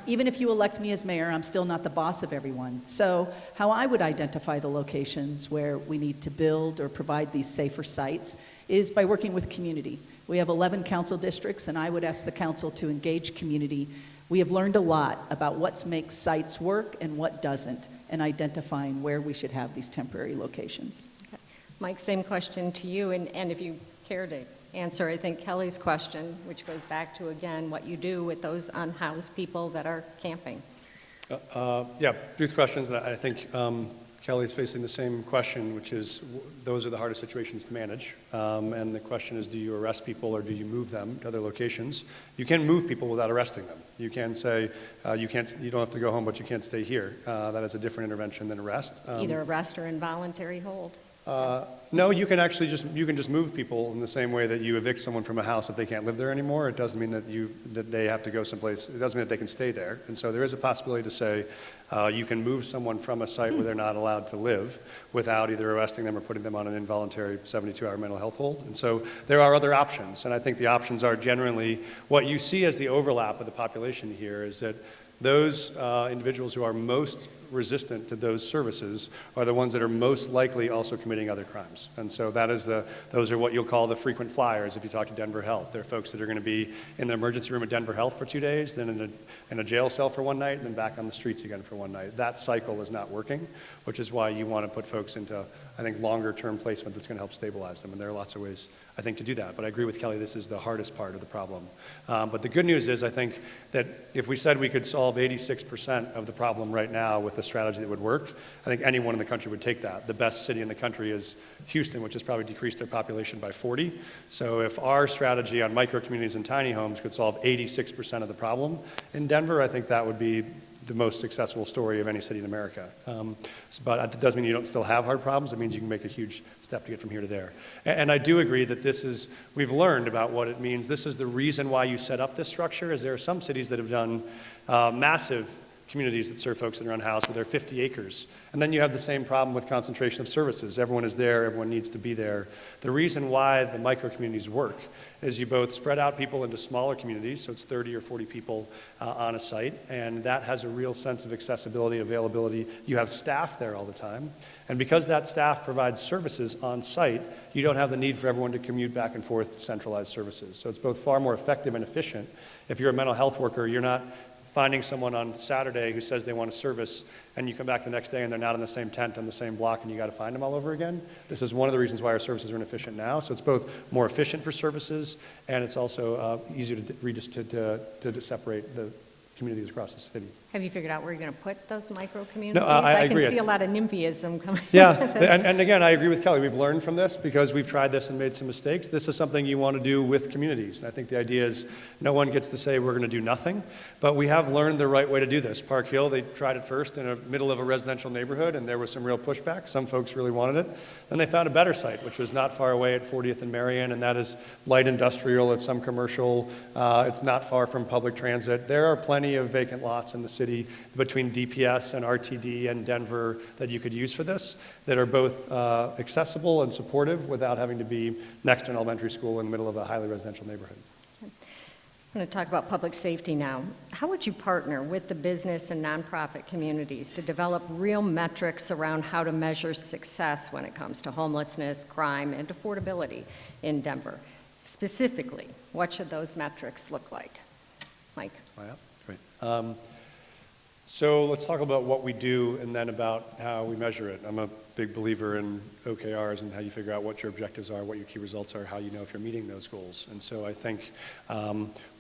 [SPEAKER 3] Even if you elect me as mayor, I'm still not the boss of everyone. So how I would identify the locations where we need to build or provide these safer sites is by working with community. We have 11 council districts, and I would ask the council to engage community. We have learned a lot about what makes sites work and what doesn't, and identifying where we should have these temporary locations.
[SPEAKER 1] Okay. Mike, same question to you, and if you care to answer, I think, Kelly's question, which goes back to, again, what you do with those unhoused people that are camping.
[SPEAKER 2] Yeah, both questions, and I think Kelly's facing the same question, which is those are the hardest situations to manage. And the question is, do you arrest people or do you move them to other locations? You can move people without arresting them. You can say, you don't have to go home, but you can't stay here. That is a different intervention than arrest.
[SPEAKER 1] Either arrest or involuntary hold.
[SPEAKER 2] No, you can actually just move people in the same way that you evict someone from a house if they can't live there anymore. It doesn't mean that they have to go someplace. It doesn't mean that they can stay there. And so there is a possibility to say you can move someone from a site where they're not allowed to live without either arresting them or putting them on an involuntary 72-hour mental health hold. And so there are other options. And I think the options are generally what you see as the overlap of the population here is that those individuals who are most resistant to those services are the ones that are most likely also committing other crimes. And so those are what you'll call the frequent flyers if you talk to Denver Health. They're folks that are going to be in the emergency room at Denver Health for 2 days, then in a jail cell for one night, and then back on the streets again for one night. That cycle is not working, which is why you want to put folks into, I think, longer term placement that's going to help stabilize them. And there are lots of ways, I think, to do that. But I agree with Kelly, this is the hardest part of the problem. But the good news is, I think, that if we said we could solve 86% of the problem right now with a strategy that would work, I think anyone in the country would take that. The best city in the country is Houston, which has probably decreased their population by 40. So if our strategy on micro communities and tiny homes could solve 86% of the problem in Denver, I think that would be the most successful story of any city in America. But that doesn't mean you don't still have hard problems. It means you can make a huge step to get from here to there. And I do agree that we've learned about what it means. This is the reason why you set up this structure, is there are some cities that have done massive communities that serve folks in their own house where they're 50 acres. And then you have the same problem with concentration of services. Everyone is there, everyone needs to be there. The reason why the micro-communities work is you both spread out people into smaller communities, so it's 30 or 40 people on a site, and that has a real sense of accessibility, availability. You have staff there all the time. And because that staff provides services on site, you don't have the need for everyone to commute back and forth to centralized services. So it's both far more effective and efficient. If you're a mental health worker, you're not finding someone on Saturday who says they want a service, and you come back the next day and they're not in the same tent on the same block, and you got to find them all over again. This is one of the reasons why our services are inefficient now. So it's both more efficient for services, and it's also easier to separate the communities across the city.
[SPEAKER 1] Have you figured out where you're going to put those micro-communities?
[SPEAKER 2] No, I
[SPEAKER 1] can
[SPEAKER 2] agree.
[SPEAKER 1] see a lot of NIMBYism coming.
[SPEAKER 2] Yeah, and again, I agree with Kelly. We've learned from this because we've tried this and made some mistakes. This is something you want to do with communities. And I think the idea is no one gets to say we're going to do nothing, but we have learned the right way to do this. Park Hill, they tried it first in the middle of a residential neighborhood, and there was some real pushback. Some folks really wanted it. Then they found a better site, which was not far away at 40th and Marion, and that is light industrial. It's some commercial. It's not far from public transit. There are plenty of vacant lots in the city between DPS and RTD and Denver that you could use for this, that are both accessible and supportive without having to be next to an elementary school in the middle of a highly residential neighborhood.
[SPEAKER 1] I'm going to talk about public safety now. How would you partner with the business and nonprofit communities to develop real metrics around how to measure success when it comes to homelessness, crime, and affordability in Denver? Specifically, what should those metrics look like? Mike?
[SPEAKER 2] Oh, yeah, great. So let's talk about what we do and then about how we measure it. I'm a big believer in OKRs and how you figure out what your objectives are, what your key results are, how you know if you're meeting those goals. And so I think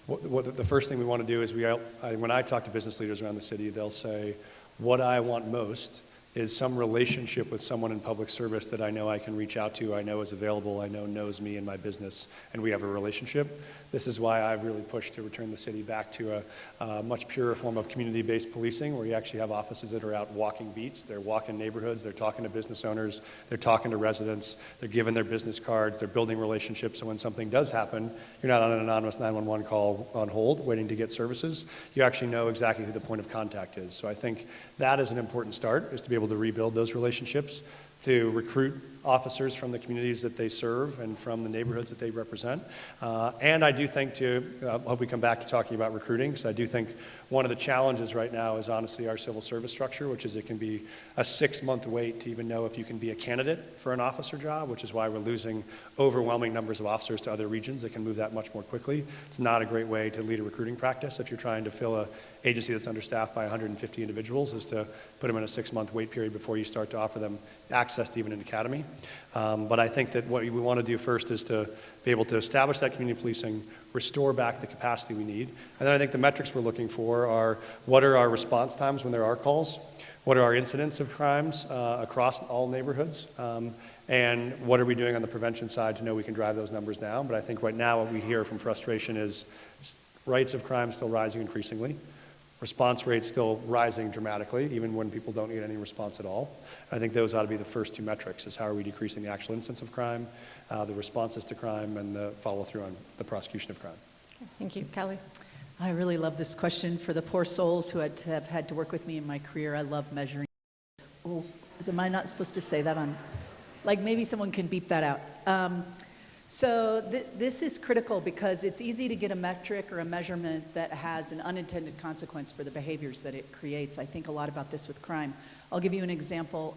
[SPEAKER 2] what the first thing we want to do is when I talk to business leaders around the city, they'll say, what I want most is some relationship with someone in public service that I know I can reach out to, I know is available, I know knows me and my business, and we have a relationship. This is why I've really pushed to return the city back to a much purer form of community-based policing, where you actually have officers that are out walking beats, they're walking neighborhoods, they're talking to business owners, they're talking to residents, they're giving their business cards, they're building relationships, so when something does happen, you're not on an anonymous 911 call on hold waiting to get services. You actually know exactly who the point of contact is. So I think that is an important start, is to be able to rebuild those relationships, to recruit officers from the communities that they serve and from the neighborhoods that they represent. And I do think I hope we come back to talking about recruiting, because I do think one of the challenges right now is honestly our civil service structure, which is it can be a 6-month wait to even know if you can be a candidate for an officer job, which is why we're losing overwhelming numbers of officers to other regions that can move that much more quickly. It's not a great way to lead a recruiting practice if you're trying to fill an agency that's understaffed by 150 individuals, is to put them in a 6-month wait period before you start to offer them access to even an academy. But I think that what we want to do first is to be able to establish that community policing, restore back the capacity we need. And then I think the metrics we're looking for are, what are our response times when there are calls? What are our incidents of crimes across all neighborhoods? And what are we doing on the prevention side to know we can drive those numbers down? But I think right now what we hear from frustration is rates of crime still rising increasingly. Response rates still rising dramatically, even when people don't get any response at all. I think those ought to be the first two metrics, is how are we decreasing the actual incidence of crime, the responses to crime, and the follow-through on the prosecution of crime.
[SPEAKER 1] Thank you. Kelly?
[SPEAKER 3] I really love this question. For the poor souls who have had to work with me in my career, I love measuring. Oh, so am I not supposed to say that on, like maybe someone can beep that out. So this is critical because it's easy to get a metric or a measurement that has an unintended consequence for the behaviors that it creates. I think a lot about this with crime. I'll give you an example.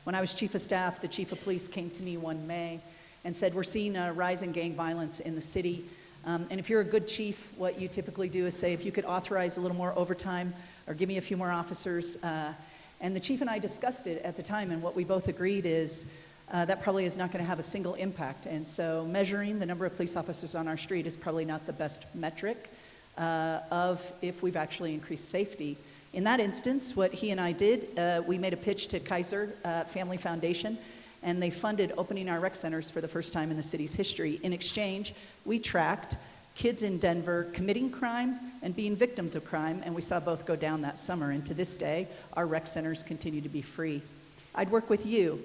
[SPEAKER 3] When I was chief of staff, the chief of police came to me one May and said, we're seeing a rise in gang violence in the city. And if you're a good chief, what you typically do is say, if you could authorize a little more overtime or give me a few more officers. And the chief and I discussed it at the time, and what we both agreed is that probably is not going to have a single impact. And so measuring the number of police officers on our street is probably not the best metric of if we've actually increased safety. In that instance, what he and I did, we made a pitch to Kaiser Family Foundation, and they funded opening our rec centers for the first time in the city's history. In exchange, we tracked kids in Denver committing crime and being victims of crime, and we saw both go down that summer. And to this day, our rec centers continue to be free. I'd work with you,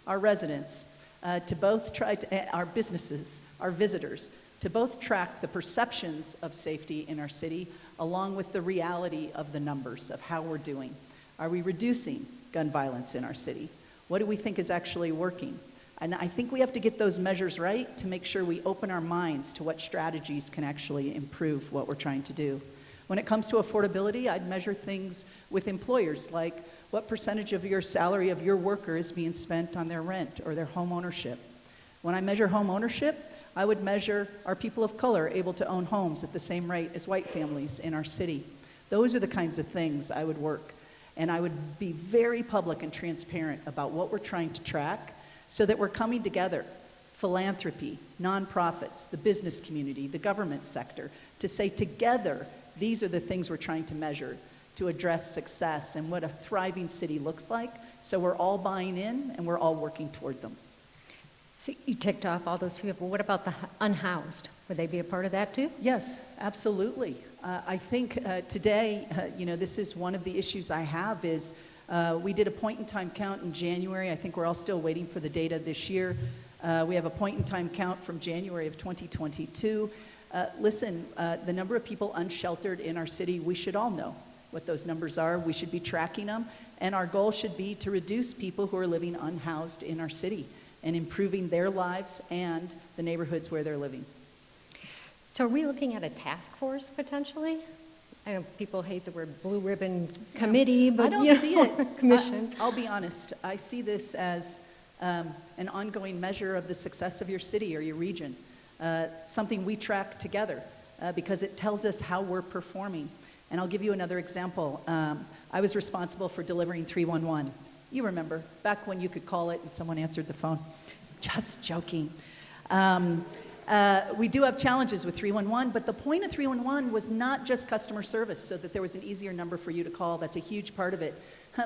[SPEAKER 3] our residents, to both try to, our businesses, our visitors, to both track the perceptions of safety in our city along with the reality of the numbers of how we're doing. Are we reducing gun violence in our city? What do we think is actually working? And I think we have to get those measures right to make sure we open our minds to what strategies can actually improve what we're trying to do. When it comes to affordability, I'd measure things with employers, like what percentage of your salary of your worker is being spent on their rent or their home ownership. When I measure home ownership, I would measure are people of color able to own homes at the same rate as white families in our city. Those are the kinds of things I would work. And I would be very public and transparent about what we're trying to track so that we're coming together, philanthropy, nonprofits, the business community, the government sector, to say together, these are the things we're trying to measure to address success and what a thriving city looks like, so we're all buying in and we're all working toward them.
[SPEAKER 1] So you ticked off all those people. What about the unhoused? Would they be a part of that too?
[SPEAKER 3] Yes, absolutely. I think today, this is one of the issues I have is we did a point-in-time count in January. I think we're all still waiting for the data this year. We have a point-in-time count from January of 2022. The number of people unsheltered in our city, we should all know what those numbers are. We should be tracking them. And our goal should be to reduce people who are living unhoused in our city and improving their lives and the neighborhoods where they're living.
[SPEAKER 1] So are we looking at a task force potentially? I know people hate the word blue ribbon committee, but
[SPEAKER 3] I don't see it.
[SPEAKER 1] Commission.
[SPEAKER 3] I'll be honest. I see this as an ongoing measure of the success of your city or your region, something we track together because it tells us how we're performing. And I'll give you another example. I was responsible for delivering 311. You remember, back when you could call it and someone answered the phone. Just joking. We do have challenges with 311, but the point of 311 was not just customer service so that there was an easier number for you to call. That's a huge part of it.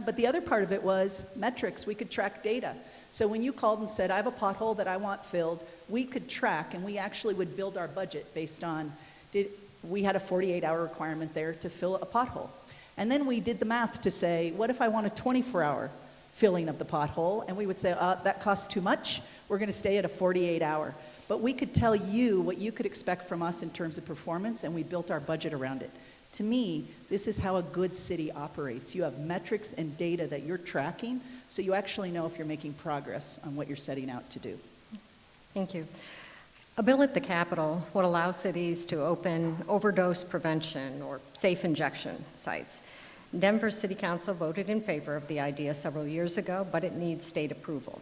[SPEAKER 3] But the other part of it was metrics. We could track data. So when you called and said, I have a pothole that I want filled, we could track, and we actually would build our budget based on, we had a 48-hour requirement there to fill a pothole. And then we did the math to say, what if I want a 24-hour filling of the pothole? And we would say, that costs too much. We're going to stay at a 48-hour. But we could tell you what you could expect from us in terms of performance, and we built our budget around it. To me, this is how a good city operates. You have metrics and data that you're tracking, so you actually know if you're making progress on what you're setting out to do.
[SPEAKER 1] Thank you. A bill at the Capitol would allow cities to open overdose prevention or safe injection sites. Denver City Council voted in favor of the idea several years ago, but it needs state approval.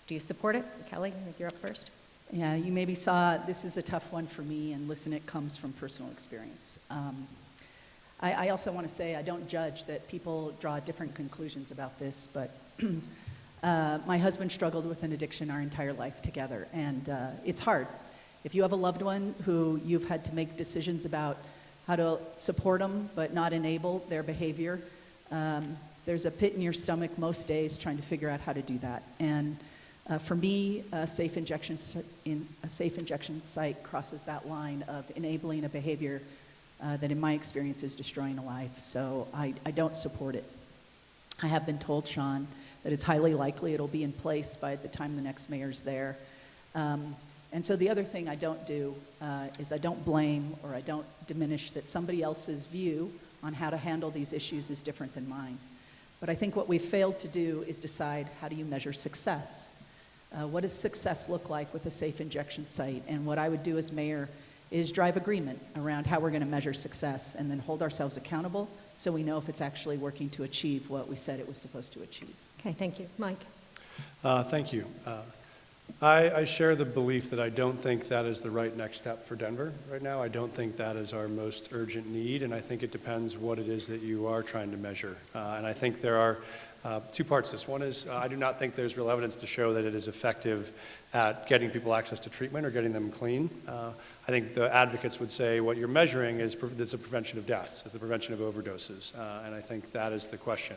[SPEAKER 1] Do you support it? Kelly, I think you're up first.
[SPEAKER 3] Yeah, you maybe saw this is a tough one for me, and listen, it comes from personal experience. I also want to say I don't judge that people draw different conclusions about this, but my husband struggled with an addiction our entire life together, and it's hard. If you have a loved one who you've had to make decisions about how to support them but not enable their behavior, there's a pit in your stomach most days trying to figure out how to do that. And for me, a safe injection site crosses that line of enabling a behavior that in my experience is destroying a life. So I don't support it. I have been told, Sean, that it's highly likely it'll be in place by the time the next mayor's there. And so the other thing I don't do is I don't blame or I don't diminish that somebody else's view on how to handle these issues is different than mine. But I think what we've failed to do is decide how do you measure success. What does success look like with a safe injection site? And what I would do as mayor is drive agreement around how we're going to measure success and then hold ourselves accountable so we know if it's actually working to achieve what we said it was supposed to achieve.
[SPEAKER 1] Okay, thank you. Mike?
[SPEAKER 2] Thank you. I share the belief that I don't think that is the right next step for Denver right now. I don't think that is our most urgent need, and I think it depends what it is that you are trying to measure. And I think there are Two parts to this. One is I do not think there's real evidence to show that it is effective at getting people access to treatment or getting them clean. I think the advocates would say what you're measuring is the prevention of deaths, is the prevention of overdoses, and I think that is the question.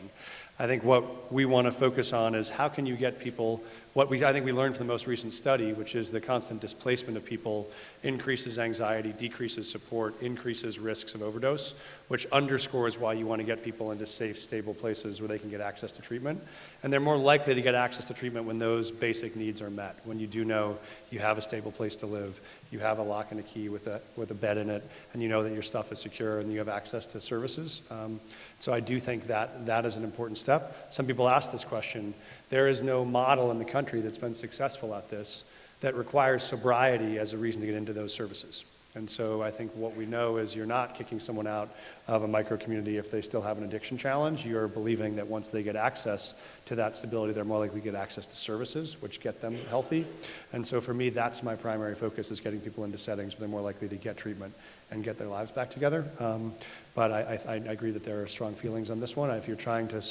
[SPEAKER 2] I think what we want to focus on is how can you get people, I think we learned from the most recent study, which is the constant displacement of people increases anxiety, decreases support, increases risks of overdose, which underscores why you want to get people into safe, stable places where they can get access to treatment. And they're more likely to get access to treatment when those basic needs are met, when you do know you have a stable place to live, you have a lock and a key with a bed in it, and you know that your stuff is secure and you have access to services. So I do think that is an important step. Some people ask this question. There is no model in the country that's been successful at this that requires sobriety as a reason to get into those services. And so I think what we know is you're not kicking someone out of a micro-community if they still have an addiction challenge. You're believing that once they get access to that stability, they're more likely to get access to services, which get them healthy. And so for me, that's my primary focus, is getting people into settings where they're more likely to get treatment and get their lives back together. But I agree that there are strong feelings on this one. If you're trying to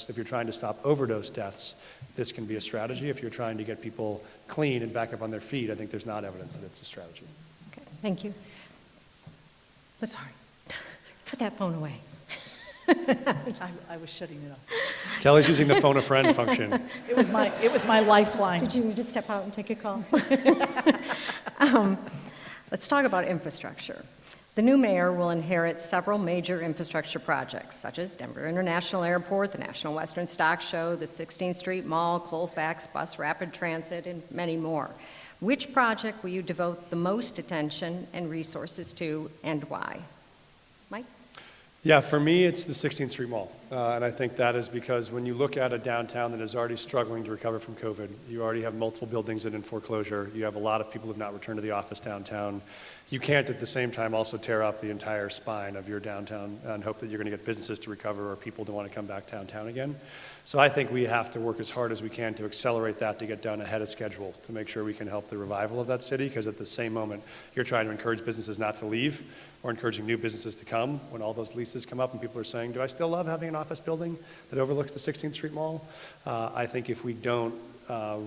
[SPEAKER 2] stop overdose deaths, this can be a strategy. If you're trying to get people clean and back up on their feet, I think there's not evidence that it's a strategy.
[SPEAKER 1] Okay, thank you. Sorry. Put that phone away.
[SPEAKER 3] I was shutting it off.
[SPEAKER 2] Kelly's using the phone a friend function.
[SPEAKER 3] It was my lifeline.
[SPEAKER 1] Did you need to step out and take a call? Let's talk about infrastructure. The new mayor will inherit several major infrastructure projects, such as Denver International Airport, the National Western Stock Show, the 16th Street Mall, Colfax Bus Rapid Transit, and many more. Which project will you devote the most attention and resources to, and why? Mike?
[SPEAKER 2] Yeah, for me, it's the 16th Street Mall. And I think that is because when you look at a downtown that is already struggling to recover from COVID, you already have multiple buildings that are in foreclosure, you have a lot of people who have not returned to the office downtown. You can't at the same time also tear up the entire spine of your downtown and hope that you're going to get businesses to recover or people to want to come back downtown again. So I think we have to work as hard as we can to accelerate that, to get done ahead of schedule, to make sure we can help the revival of that city, because at the same moment, you're trying to encourage businesses not to leave or encouraging new businesses to come when all those leases come up and people are saying, do I still love having an office building that overlooks the 16th Street Mall? I think if we don't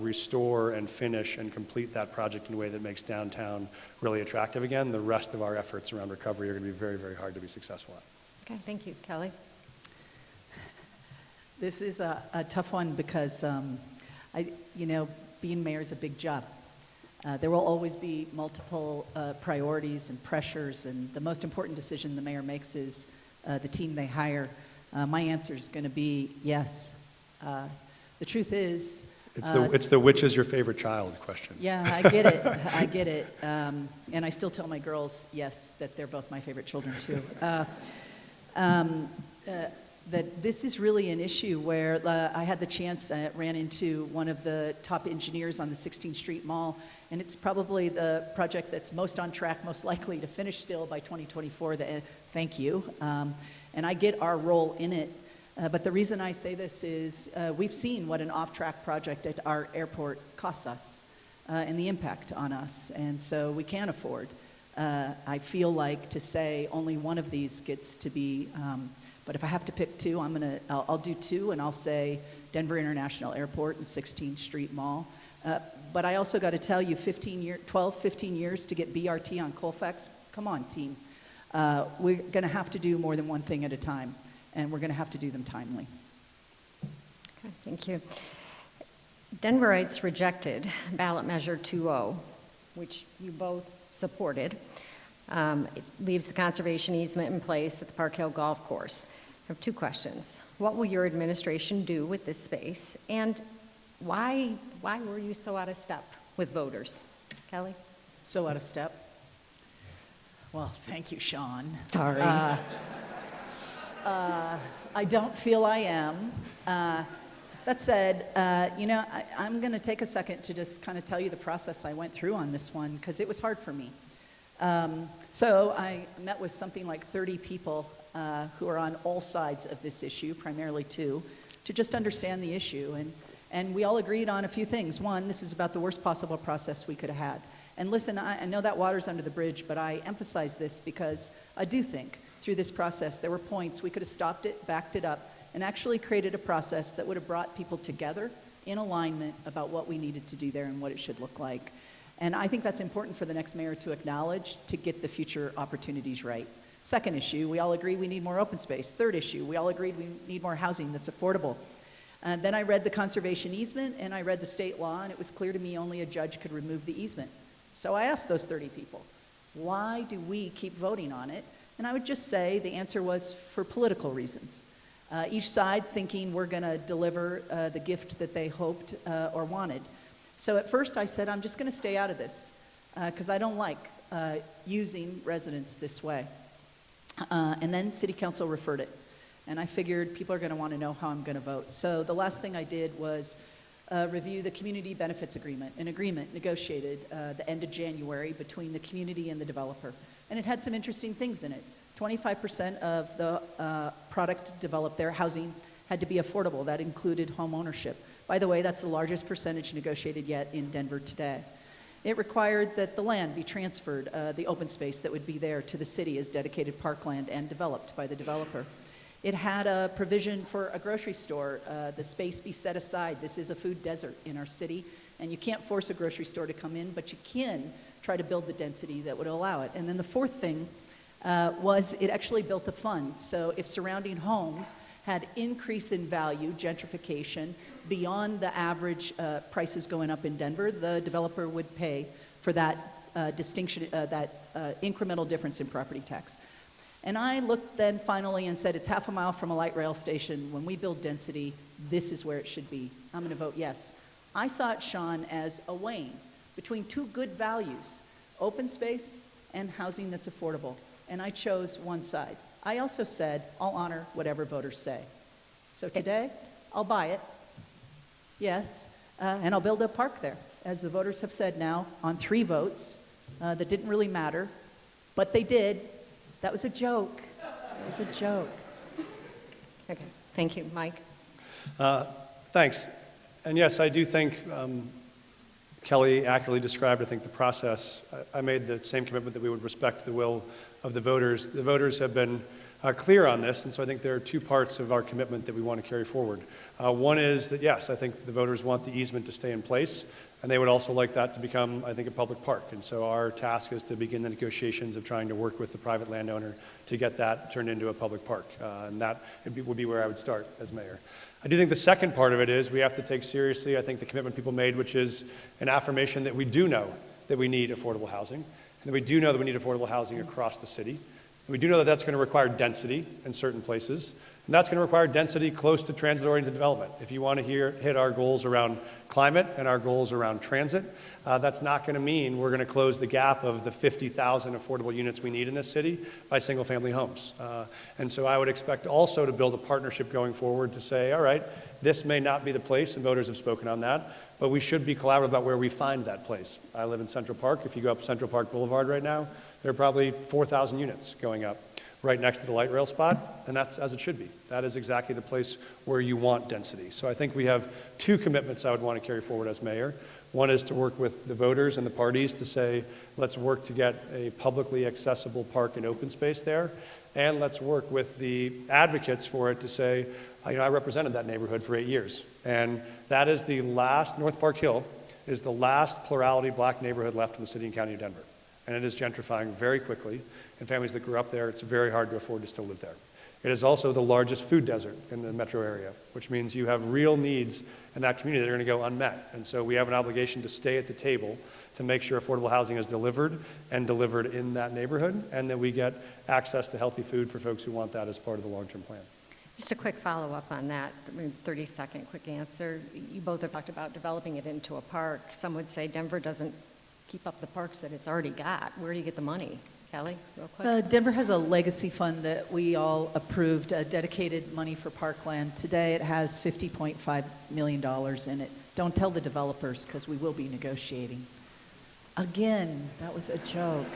[SPEAKER 2] restore and finish and complete that project in a way that makes downtown really attractive again, the rest of our efforts around recovery are going to be very, very hard to be successful at.
[SPEAKER 1] Okay, thank you. Kelly?
[SPEAKER 3] This is a tough one because, being mayor is a big job. There will always be multiple priorities and pressures, and the most important decision the mayor makes is the team they hire. My answer is going to be yes. The truth is...
[SPEAKER 2] It's the which is your favorite child question.
[SPEAKER 3] Yeah, I get it. I get it. And I still tell my girls, yes, that they're both my favorite children, too. That this is really an issue where I had the chance, I ran into one of the top engineers on the 16th Street Mall, and it's probably the project that's most on track, most likely to finish still by 2024. Thank you. And I get our role in it. But the reason I say this is we've seen what an off-track project at our airport costs us and the impact on us. And so we can't afford, I feel like, to say only one of these gets to be, but if I have to pick two, I'll do two, and I'll say Denver International Airport and 16th Street Mall. But I also got to tell you, 12, 15 years to get BRT on Colfax, come on, team. We're going to have to do more than one thing at a time. And we're going to have to do them timely.
[SPEAKER 1] Okay, thank you. Denverites rejected ballot measure 2.0, which you both supported. It leaves the conservation easement in place at the Park Hill Golf Course. I have two questions. What will your administration do with this space? And why were you so out of step with voters? Kelly?
[SPEAKER 3] So out of step? Well, thank you, Sean.
[SPEAKER 1] Sorry.
[SPEAKER 3] I don't feel I am. That said, I'm going to take a second to just kind of tell you the process I went through on this one, because it was hard for me. So I met with something like 30 people who are on all sides of this issue, primarily two, to just understand the issue. And we all agreed on a few things. One, this is about the worst possible process we could have had. And listen, I know that water's under the bridge, but I emphasize this because I do think through this process there were points we could have stopped it, backed it up, and actually created a process that would have brought people together in alignment about what we needed to do there and what it should look like. And I think that's important for the next mayor to acknowledge to get the future opportunities right. Second issue, we all agree we need more open space. Third issue, we all agreed we need more housing that's affordable. And then I read the conservation easement and I read the state law, and it was clear to me only a judge could remove the easement. So I asked those 30 people, why do we keep voting on it? And I would just say the answer was for political reasons. Each side thinking we're going to deliver the gift that they hoped or wanted. So at first I said, I'm just going to stay out of this because I don't like using residents this way. And then City Council referred it. And I figured people are going to want to know how I'm going to vote. So the last thing I did was review the community benefits agreement, an agreement negotiated the end of January between the community and the developer. And it had some interesting things in it. 25% of the product developed there, housing, had to be affordable. That included home ownership. By the way, that's the largest percentage negotiated yet in Denver today. It required that the land be transferred, the open space that would be there, to the city as dedicated parkland and developed by the developer. It had a provision for a grocery store, the space be set aside. This is a food desert in our city, and you can't force a grocery store to come in, but you can try to build the density that would allow it. And then the fourth thing was it actually built a fund. So if surrounding homes had increase in value, gentrification, beyond the average prices going up in Denver, the developer would pay for that distinction, that incremental difference in property tax. And I looked then finally and said, it's half a mile from a light rail station. When we build density, this is where it should be. I'm going to vote yes. I saw it, Sean, as a weighing between two good values, open space and housing that's affordable. And I chose one side. I also said, I'll honor whatever voters say. So today, I'll buy it, yes, and I'll build a park there, as the voters have said now, on 3 votes that didn't really matter, but they did. That was a joke. That was a joke.
[SPEAKER 1] Okay, thank you. Mike?
[SPEAKER 2] Thanks. And yes, I do think Kelly accurately described, I think, the process. I made the same commitment that we would respect the will of the voters. The voters have been clear on this, and so I think there are 2 parts of our commitment that we want to carry forward. One is that, yes, I think the voters want the easement to stay in place, and they would also like that to become, I think, a public park. And so our task is to begin the negotiations of trying to work with the private landowner to get that turned into a public park. And that would be where I would start as mayor. I do think the second part of it is we have to take seriously, I think, the commitment people made, which is an affirmation that we do know that we need affordable housing, and that we do know that we need affordable housing across the city. And we do know that that's going to require density in certain places, and that's going to require density close to transit-oriented development. If you want to hit our goals around climate and our goals around transit, that's not going to mean we're going to close the gap of the 50,000 affordable units we need in this city by single-family homes. And so I would expect also to build a partnership going forward to say, all right, this may not be the place, and voters have spoken on that, but we should be collaborative about where we find that place. I live in Central Park. If you go up Central Park Boulevard right now, there are probably 4,000 units going up right next to the light rail spot, and that's as it should be. That is exactly the place where you want density. So I think we have 2 commitments I would want to carry forward as mayor. One is to work with the voters and the parties to say, let's work to get a publicly accessible park and open space there, and let's work with the advocates for it to say, I represented that neighborhood for 8 years, and that is the last, North Park Hill is the last plurality black neighborhood left in the city and county of Denver. And it is gentrifying very quickly, and families that grew up there, it's very hard to afford to still live there. It is also the largest food desert in the metro area, which means you have real needs in that community that are going to go unmet. And so we have an obligation to stay at the table to make sure affordable housing is delivered and delivered in that neighborhood, and that we get access to healthy food for folks who want that as part of the long-term plan.
[SPEAKER 1] Just a quick follow-up on that, 30-second quick answer. You both have talked about developing it into a park. Some would say Denver doesn't keep up the parks that it's already got. Where do you get the money? Kelly, real quick.
[SPEAKER 3] Denver has a legacy fund that we all approved, dedicated money for parkland. Today it has $50.5 million in it. Don't tell the developers because we will be negotiating. Again, that was a joke.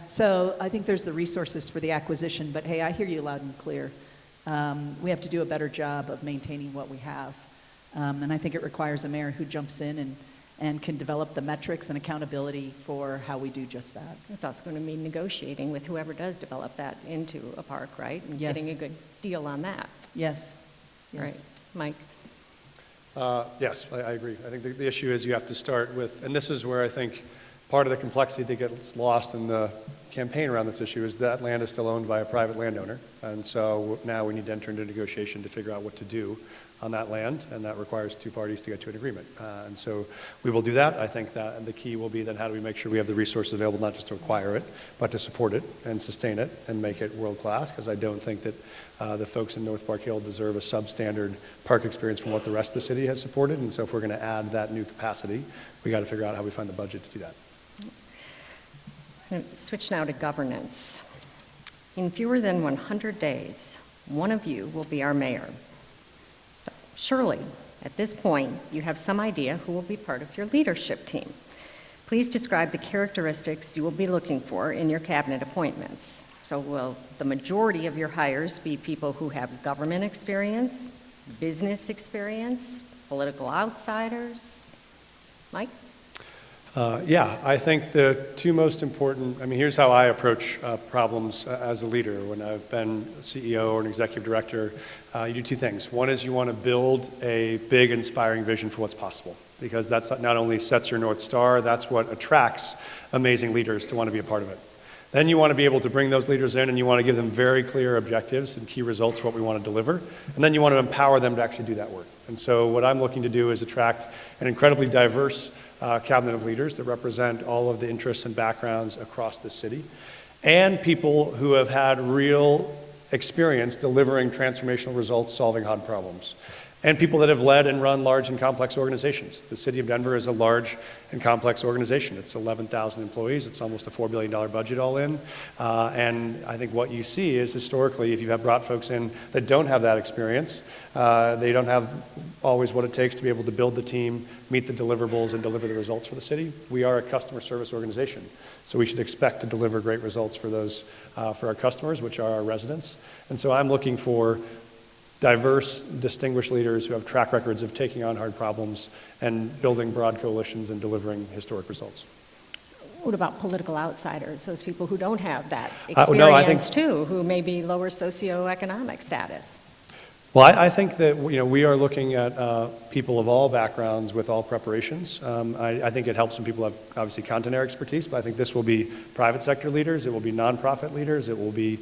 [SPEAKER 3] So I think there's the resources for the acquisition, but hey, I hear you loud and clear. We have to do a better job of maintaining what we have. And I think it requires a mayor who jumps in and can develop the metrics and accountability for how we do just that.
[SPEAKER 1] It's also going to mean negotiating with whoever does develop that into a park, right? And
[SPEAKER 3] Yes.
[SPEAKER 1] getting a good deal on that.
[SPEAKER 3] Yes. Yes.
[SPEAKER 1] Right, Mike?
[SPEAKER 2] Yes, I agree. I think the issue is you have to start with, and this is where I think part of the complexity that gets lost in the campaign around this issue is that land is still owned by a private landowner. And so now we need to enter into negotiation to figure out what to do on that land, and that requires two parties to get to an agreement. And so we will do that. I think that the key will be then how do we make sure we have the resources available not just to acquire it, but to support it and sustain it and make it world-class, because I don't think that the folks in North Park Hill deserve a substandard park experience from what the rest of the city has supported. And so if we're going to add that new capacity, we got to figure out how we find the budget to do that.
[SPEAKER 1] Switch now to governance. In fewer than 100 days, one of you will be our mayor. So surely, at this point, you have some idea who will be part of your leadership team. Please describe the characteristics you will be looking for in your cabinet appointments. So will the majority of your hires be people who have government experience, business experience, political outsiders? Mike?
[SPEAKER 2] Yeah, I think the two most important, here's how I approach problems as a leader. When I've been CEO or an executive director, you do two things. One is you want to build a big, inspiring vision for what's possible, because that's not only sets your North Star, that's what attracts amazing leaders to want to be a part of it. Then you want to be able to bring those leaders in and you want to give them very clear objectives and key results for what we want to deliver. And then you want to empower them to actually do that work. And so what I'm looking to do is attract an incredibly diverse cabinet of leaders that represent all of the interests and backgrounds across the city, and people who have had real experience delivering transformational results, solving hard problems, and people that have led and run large and complex organizations. The city of Denver is a large and complex organization. It's 11,000 employees. It's almost a $4 billion budget all in. And I think what you see is historically, if you have brought folks in that don't have that experience, they don't have always what it takes to be able to build the team, meet the deliverables, and deliver the results for the city. We are a customer service organization, so we should expect to deliver great results for those, for our customers, which are our residents. And so I'm looking for diverse, distinguished leaders who have track records of taking on hard problems and building broad coalitions and delivering historic results.
[SPEAKER 1] What about political outsiders, those people who don't have that experience too, who may be lower socioeconomic status?
[SPEAKER 2] Well, I think that we are looking at people of all backgrounds with all preparations. I think it helps when people have obviously content area expertise, but I think this will be private sector leaders, it will be nonprofit leaders, it will be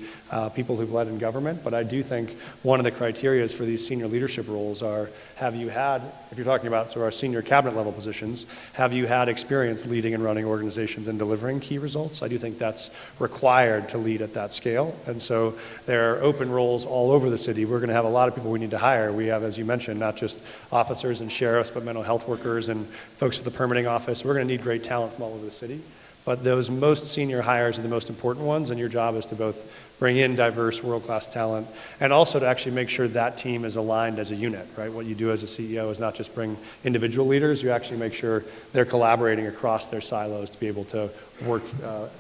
[SPEAKER 2] people who've led in government. But I do think one of the criteria for these senior leadership roles are, have you had, if you're talking about our senior cabinet level positions, have you had experience leading and running organizations and delivering key results? I do think that's required to lead at that scale. And so there are open roles all over the city. We're going to have a lot of people we need to hire. We have, as you mentioned, not just officers and sheriffs, but mental health workers and folks at the permitting office. We're going to need great talent from all over the city. But those most senior hires are the most important ones, and your job is to both bring in diverse, world-class talent, and also to actually make sure that team is aligned as a unit, right? What you do as a CEO is not just bring individual leaders, you actually make sure they're collaborating across their silos to be able to work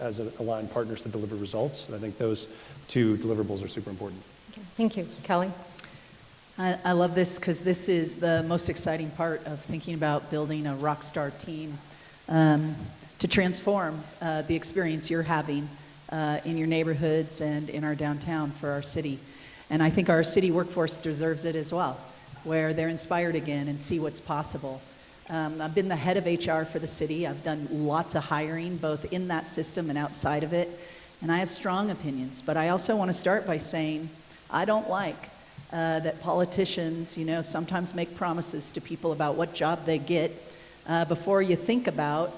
[SPEAKER 2] as aligned partners to deliver results. And I think those two deliverables are super important.
[SPEAKER 1] Okay. Thank you. Kelly?
[SPEAKER 3] I love this because this is the most exciting part of thinking about building a rock star team to transform the experience you're having in your neighborhoods and in our downtown for our city. And I think our city workforce deserves it as well, where they're inspired again and see what's possible. I've been the head of HR for the city. I've done lots of hiring, both in that system and outside of it. And I have strong opinions. But I also want to start by saying I don't like that politicians, sometimes make promises to people about what job they get before you think about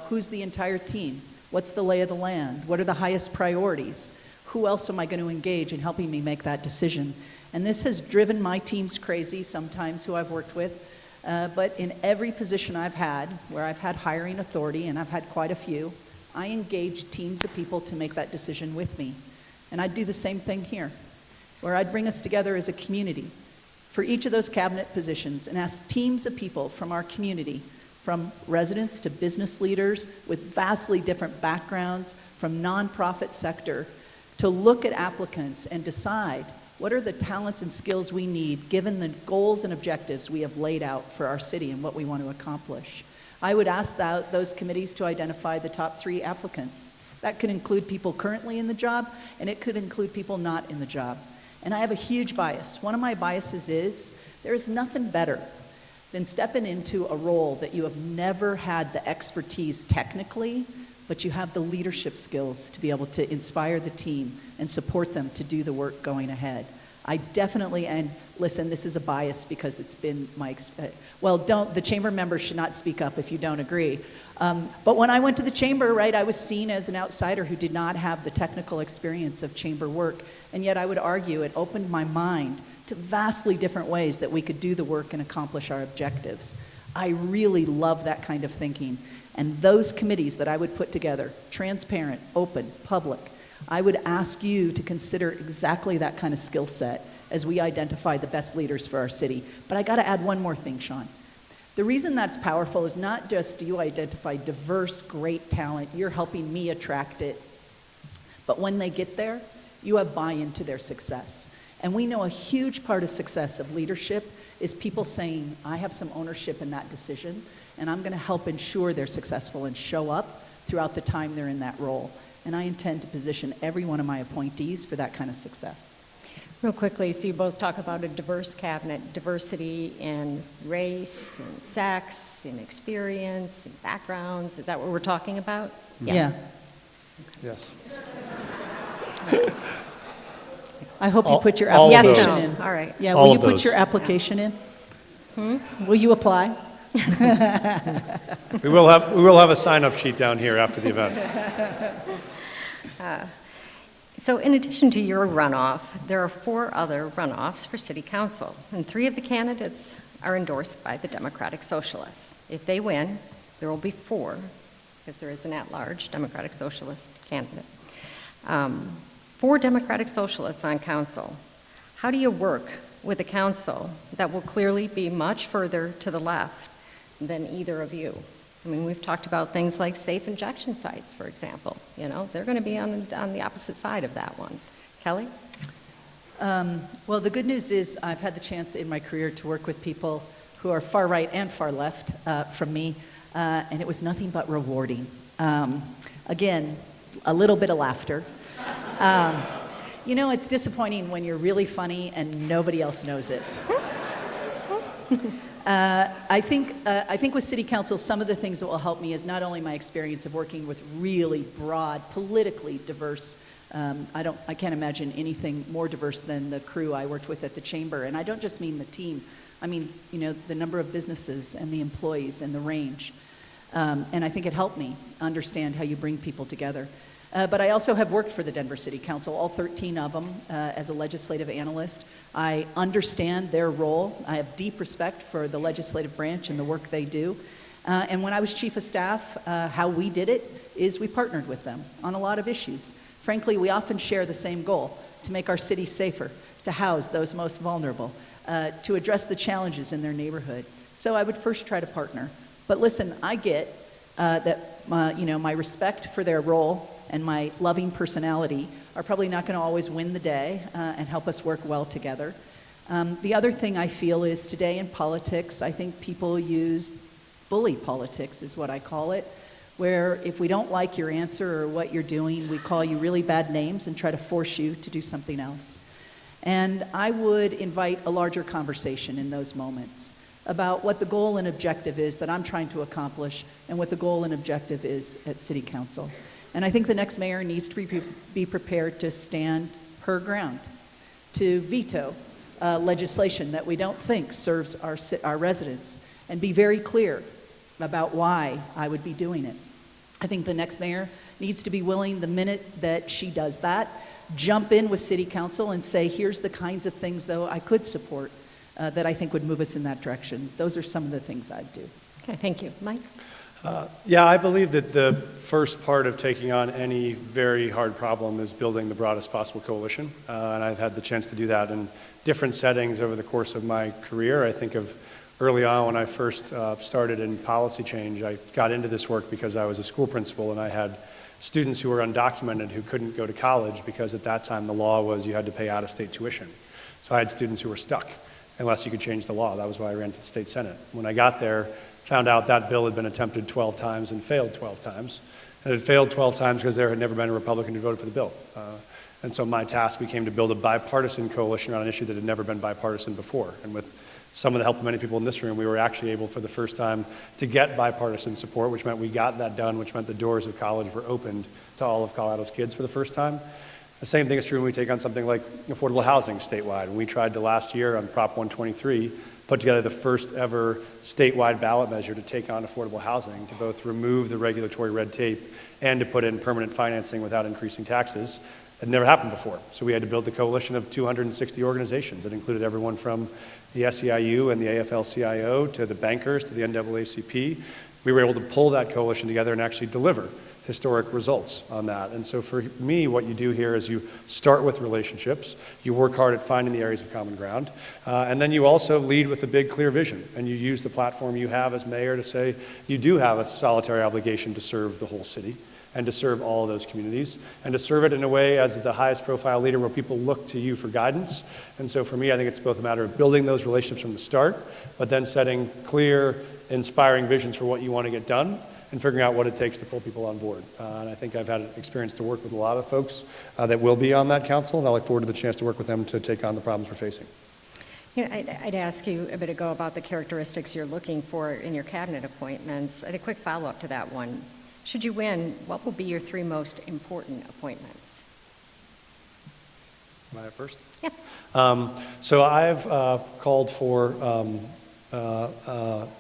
[SPEAKER 3] who's the entire team, what's the lay of the land, what are the highest priorities, who else am I going to engage in helping me make that decision. And this has driven my teams crazy sometimes, who I've worked with, but in every position I've had, where I've had hiring authority, and I've had quite a few, I engage teams of people to make that decision with me. And I'd do the same thing here, where I'd bring us together as a community for each of those cabinet positions and ask teams of people from our community, from residents to business leaders with vastly different backgrounds, from nonprofit sector, to look at applicants and decide what are the talents and skills we need given the goals and objectives we have laid out for our city and what we want to accomplish. I would ask those committees to identify the top 3 applicants. That could include people currently in the job, and it could include people not in the job. And I have a huge bias. One of my biases is there is nothing better than stepping into a role that you have never had the expertise technically, but you have the leadership skills to be able to inspire the team and support them to do the work going ahead. I definitely, and listen, this is a bias because it's been my, the chamber members should not speak up if you don't agree. But when I went to the chamber, right, I was seen as an outsider who did not have the technical experience of chamber work, and yet I would argue it opened my mind to vastly different ways that we could do the work and accomplish our objectives. I really love that kind of thinking. And those committees that I would put together, transparent, open, public, I would ask you to consider exactly that kind of skill set as we identify the best leaders for our city. But I gotta add one more thing, Sean. The reason that's powerful is not just do you identify diverse, great talent, you're helping me attract it, but when they get there, you have buy-in to their success. And we know a huge part of success of leadership is people saying, I have some ownership in that decision, and I'm gonna help ensure they're successful and show up throughout the time they're in that role. And I intend to position every one of my appointees for that kind of success.
[SPEAKER 1] Real quickly, so you both talk about a diverse cabinet, diversity in race, and sex, in experience, in backgrounds. Is that what we're talking about?
[SPEAKER 3] Yeah.
[SPEAKER 2] Yes.
[SPEAKER 3] I hope you put your
[SPEAKER 2] all of
[SPEAKER 3] application
[SPEAKER 1] Yes,
[SPEAKER 3] in.
[SPEAKER 1] no, all right.
[SPEAKER 3] Yeah,
[SPEAKER 2] All
[SPEAKER 3] will you
[SPEAKER 2] of
[SPEAKER 3] put
[SPEAKER 2] those.
[SPEAKER 3] your application in? Will you apply?
[SPEAKER 2] We will have a sign-up sheet down here after the event.
[SPEAKER 1] So in addition to your runoff, there are 4 other runoffs for city council, and 3 of the candidates are endorsed by the Democratic Socialists. If they win, there will be 4, because there is an at-large Democratic Socialist candidate. 4 Democratic Socialists on council. How do you work with a council that will clearly be much further to the left than either of you? I mean, we've talked about things like safe injection sites, for example. You know, they're going to be on the opposite side of that one. Kelly?
[SPEAKER 3] Well, the good news is I've had the chance in my career to work with people who are far right and far left from me, and it was nothing but rewarding. Again, a little bit of laughter. You know, it's disappointing when you're really funny and nobody else knows it. I think with City Council, some of the things that will help me is not only my experience of working with really broad, politically diverse. I can't imagine anything more diverse than the crew I worked with at the chamber, and I don't just mean the team. I mean, you know, the number of businesses and the employees and the range. And I think it helped me understand how you bring people together. But I also have worked for the Denver City Council, all 13 of them, as a legislative analyst. I understand their role. I have deep respect for the legislative branch and the work they do. And when I was chief of staff, how we did it is we partnered with them on a lot of issues. Frankly, we often share the same goal, to make our city safer, to house those most vulnerable, to address the challenges in their neighborhood. So I would first try to partner. But listen, I get that my respect for their role and my loving personality are probably not going to always win the day and help us work well together. The other thing I feel is today in politics, I think people use bully politics, is what I call it, where if we don't like your answer or what you're doing, we call you really bad names and try to force you to do something else. And I would invite a larger conversation in those moments about what the goal and objective is that I'm trying to accomplish and what the goal and objective is at City Council. And I think the next mayor needs to be prepared to stand her ground, to veto legislation that we don't think serves our residents, and be very clear about why I would be doing it. I think the next mayor needs to be willing, the minute that she does that, jump in with City Council and say, here's the kinds of things, though, I could support that I think would move us in that direction. Those are some of the things I'd do.
[SPEAKER 1] Okay, thank you. Mike?
[SPEAKER 2] Yeah, I believe that the first part of taking on any very hard problem is building the broadest possible coalition. And I've had the chance to do that in different settings over the course of my career. I think of early on when I first started in policy change, I got into this work because I was a school principal and I had students who were undocumented who couldn't go to college because at that time the law was you had to pay out-of-state tuition. So I had students who were stuck unless you could change the law. That was why I ran for the state senate. When I got there, found out that bill had been attempted 12 times and failed 12 times. And it failed 12 times because there had never been a Republican who voted for the bill. And so my task became to build a bipartisan coalition on an issue that had never been bipartisan before. And with some of the help of many people in this room, we were actually able for the first time to get bipartisan support, which meant we got that done, which meant the doors of college were opened to all of Colorado's kids for the first time. The same thing is true when we take on something like affordable housing statewide. We tried to last year on Prop 123 put together the first ever statewide ballot measure to take on affordable housing, to both remove the regulatory red tape and to put in permanent financing without increasing taxes. It had never happened before. So we had to build a coalition of 260 organizations that included everyone from the SEIU and the AFL-CIO to the bankers to the NAACP. We were able to pull that coalition together and actually deliver historic results on that. And so for me, what you do here is you start with relationships, you work hard at finding the areas of common ground, and then you also lead with a big, clear vision. And you use the platform you have as mayor to say you do have a solitary obligation to serve the whole city and to serve all of those communities, and to serve it in a way as the highest profile leader where people look to you for guidance. And so for me, I think it's both a matter of building those relationships from the start, but then setting clear, inspiring visions for what you want to get done, and figuring out what it takes to pull people on board. And I think I've had an experience to work with a lot of folks that will be on that council, and I look forward to the chance to work with them to take on the problems we're facing.
[SPEAKER 1] Yeah, I'd ask you a bit ago about the characteristics you're looking for in your cabinet appointments. I had a quick follow-up to that one. Should you win, what will be your 3 most important appointments?
[SPEAKER 2] Am I at first?
[SPEAKER 1] Yeah.
[SPEAKER 2] So I've called for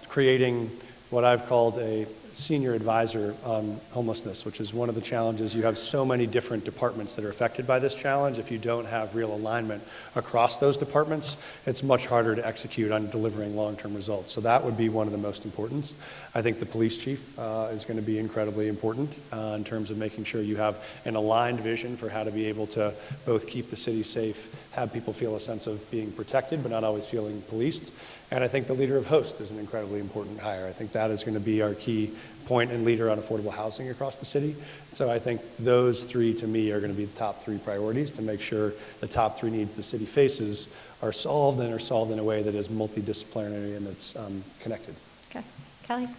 [SPEAKER 2] creating what I've called a senior advisor on homelessness, which is one of the challenges. You have so many different departments that are affected by this challenge. If you don't have real alignment across those departments, it's much harder to execute on delivering long-term results. So that would be one of the most important. I think the police chief is going to be incredibly important in terms of making sure you have an aligned vision for how to be able to both keep the city safe, have people feel a sense of being protected but not always feeling policed. And I think the leader of Host is an incredibly important hire. I think that is going to be our key point and leader on affordable housing across the city. So I think those 3 to me are going to be the top 3 priorities to make sure the top 3 needs the city faces are solved and are solved in a way that is multidisciplinary and that's connected.
[SPEAKER 1] Okay. Kelly?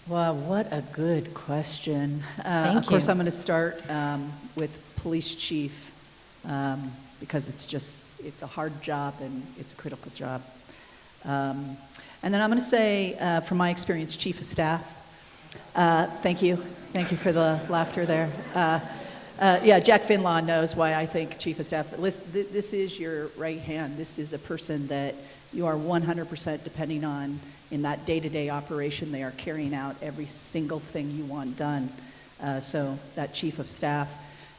[SPEAKER 3] Well, what a good question.
[SPEAKER 1] Thank
[SPEAKER 3] of course,
[SPEAKER 1] you.
[SPEAKER 3] I'm going to start with police chief because it's a hard job and it's a critical job. And then I'm going to say, from my experience, chief of staff. Thank you. Thank you for the laughter there. Yeah, Jack Finlaw knows why I think chief of staff. This is your right hand. This is a person that you are 100% depending on in that day-to-day operation. They are carrying out every single thing you want done. So that chief of staff.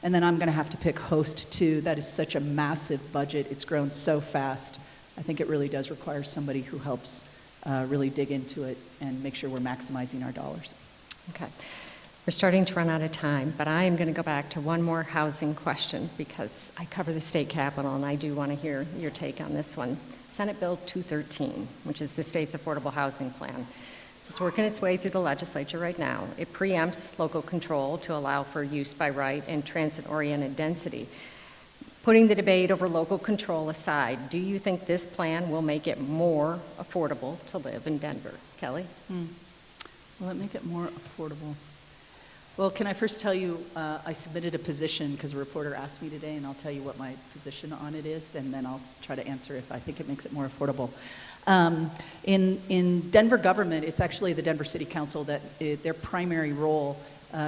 [SPEAKER 3] And then I'm going to have to pick Host too. That is such a massive budget. It's grown so fast. I think it really does require somebody who helps really dig into it and make sure we're maximizing our dollars.
[SPEAKER 1] Okay. We're starting to run out of time, but I am going to go back to one more housing question because I cover the state capitol and I do want to hear your take on this one. Senate Bill 213, which is the state's affordable housing plan. So it's working its way through the legislature right now. It preempts local control to allow for use by right and transit-oriented density. Putting the debate over local control aside, do you think this plan will make it more affordable to live in Denver? Kelly?
[SPEAKER 3] Will it make it more affordable? Well, can I first tell you, I submitted a position because a reporter asked me today, and I'll tell you what my position on it is, and then I'll try to answer if I think it makes it more affordable. In Denver government, it's actually the Denver City Council that their primary role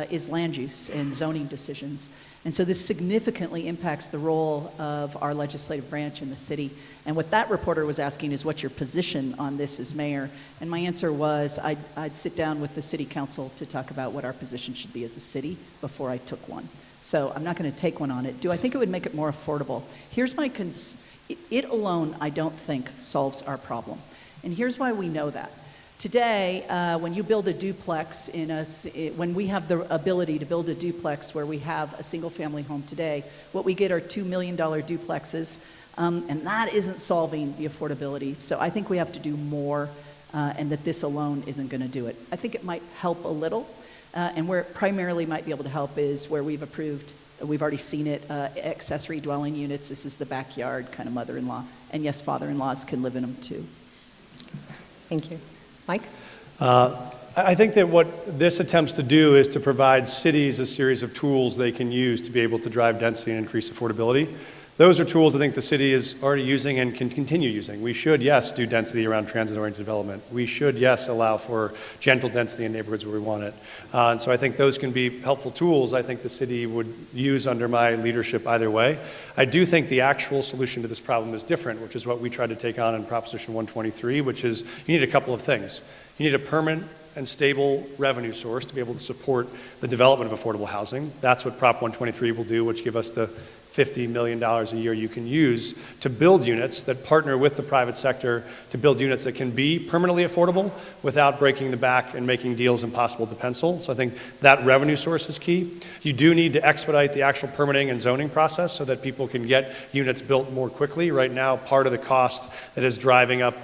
[SPEAKER 3] is land use and zoning decisions. And so this significantly impacts the role of our legislative branch in the city. And what that reporter was asking is, what's your position on this as mayor? And my answer was, I'd sit down with the city council to talk about what our position should be as a city before I took one. So I'm not going to take one on it. Do I think it would make it more affordable? Here's my it alone, I don't think, solves our problem. And here's why we know that. Today, when you build a duplex when we have the ability to build a duplex where we have a single-family home today, what we get are $2 million duplexes, and that isn't solving the affordability. So I think we have to do more, and that this alone isn't going to do it. I think it might help a little, and where it primarily might be able to help is where we've already seen it, accessory dwelling units. This is the backyard kind of mother-in-law, and yes, father-in-laws can live in them too.
[SPEAKER 1] Thank you. Mike?
[SPEAKER 2] I think that what this attempts to do is to provide cities a series of tools they can use to be able to drive density and increase affordability. Those are tools I think the city is already using and can continue using. We should, yes, do density around transit-oriented development. We should, yes, allow for gentle density in neighborhoods where we want it. And so I think those can be helpful tools I think the city would use under my leadership either way. I do think the actual solution to this problem is different, which is what we tried to take on in Proposition 123, which is you need a couple of things. You need a permanent and stable revenue source to be able to support the development of affordable housing. That's what Prop 123 will do, which give us the $50 million a year you can use to build units that partner with the private sector to build units that can be permanently affordable without breaking the back and making deals impossible to pencil. So I think that revenue source is key. You do need to expedite the actual permitting and zoning process so that people can get units built more quickly. Right now, part of the cost that is driving up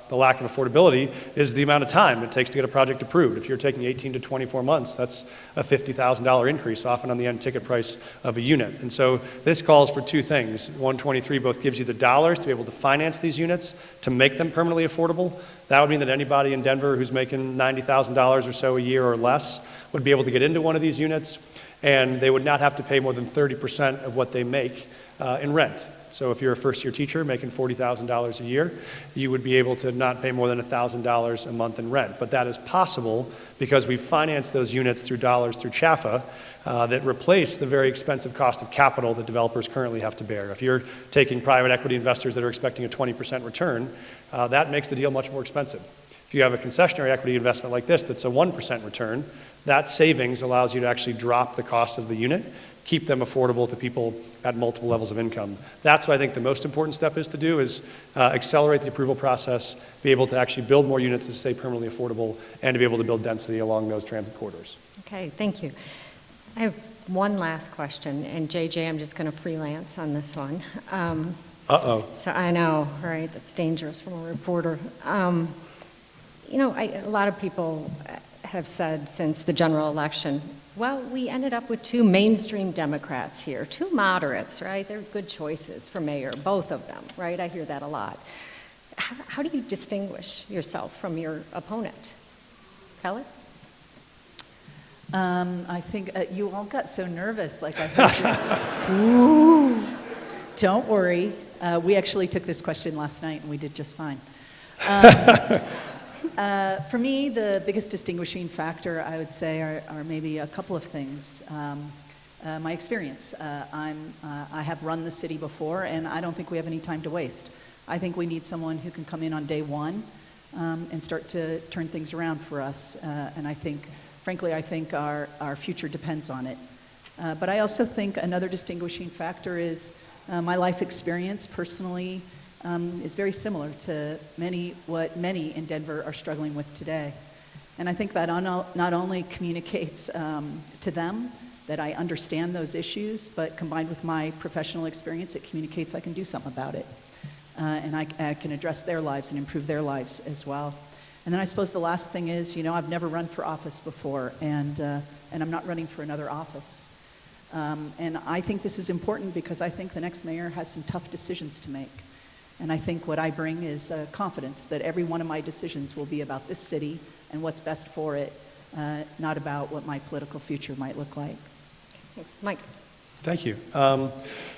[SPEAKER 2] the lack of affordability is the amount of time it takes to get a project approved. If you're taking 18 to 24 months, that's a $50,000 increase, often on the end ticket price of a unit. And so this calls for two things. 123 both gives you the dollars to be able to finance these units, to make them permanently affordable. That would mean that anybody in Denver who's making $90,000 or so a year or less would be able to get into one of these units, and they would not have to pay more than 30% of what they make in rent. So if you're a first-year teacher making $40,000 a year, you would be able to not pay more than $1,000 a month in rent. But that is possible because we finance those units through dollars through CHAFA that replace the very expensive cost of capital that developers currently have to bear. If you're taking private equity investors that are expecting a 20% return, that makes the deal much more expensive. If you have a concessionary equity investment like this that's a 1% return, that savings allows you to actually drop the cost of the unit, keep them affordable to people at multiple levels of income. That's what I think the most important step is to do, is accelerate the approval process, be able to actually build more units that stay permanently affordable, and to be able to build density along those transit corridors.
[SPEAKER 1] Okay, thank you. I have one last question, and JJ, I'm just going to freelance on this one. So I know, right, that's dangerous from a reporter. You know, a lot of people have said since the general election, well, we ended up with two mainstream Democrats here, two moderates, right? They're good choices for mayor, both of them, right? I hear that a lot. How do you distinguish yourself from your opponent? Kelly?
[SPEAKER 3] I think you all got so nervous, like I heard you. Ooh. Don't worry. We actually took this question last night, and we did just fine. For me, the biggest distinguishing factor, I would say, are maybe a couple of things. My experience. I have run the city before, and I don't think we have any time to waste. I think we need someone who can come in on day one and start to turn things around for us. And I think, frankly, I think our future depends on it. But I also think another distinguishing factor is my life experience personally is very similar to what many in Denver are struggling with today. And I think that not only communicates to them that I understand those issues, but combined with my professional experience, it communicates I can do something about it. And I can address their lives and improve their lives as well. And then I suppose the last thing is, you know, I've never run for office before, and I'm not running for another office. And I think this is important because I think the next mayor has some tough decisions to make. And I think what I bring is confidence that every one of my decisions will be about this city and what's best for it, not about what my political future might look like.
[SPEAKER 1] Mike.
[SPEAKER 2] Thank you.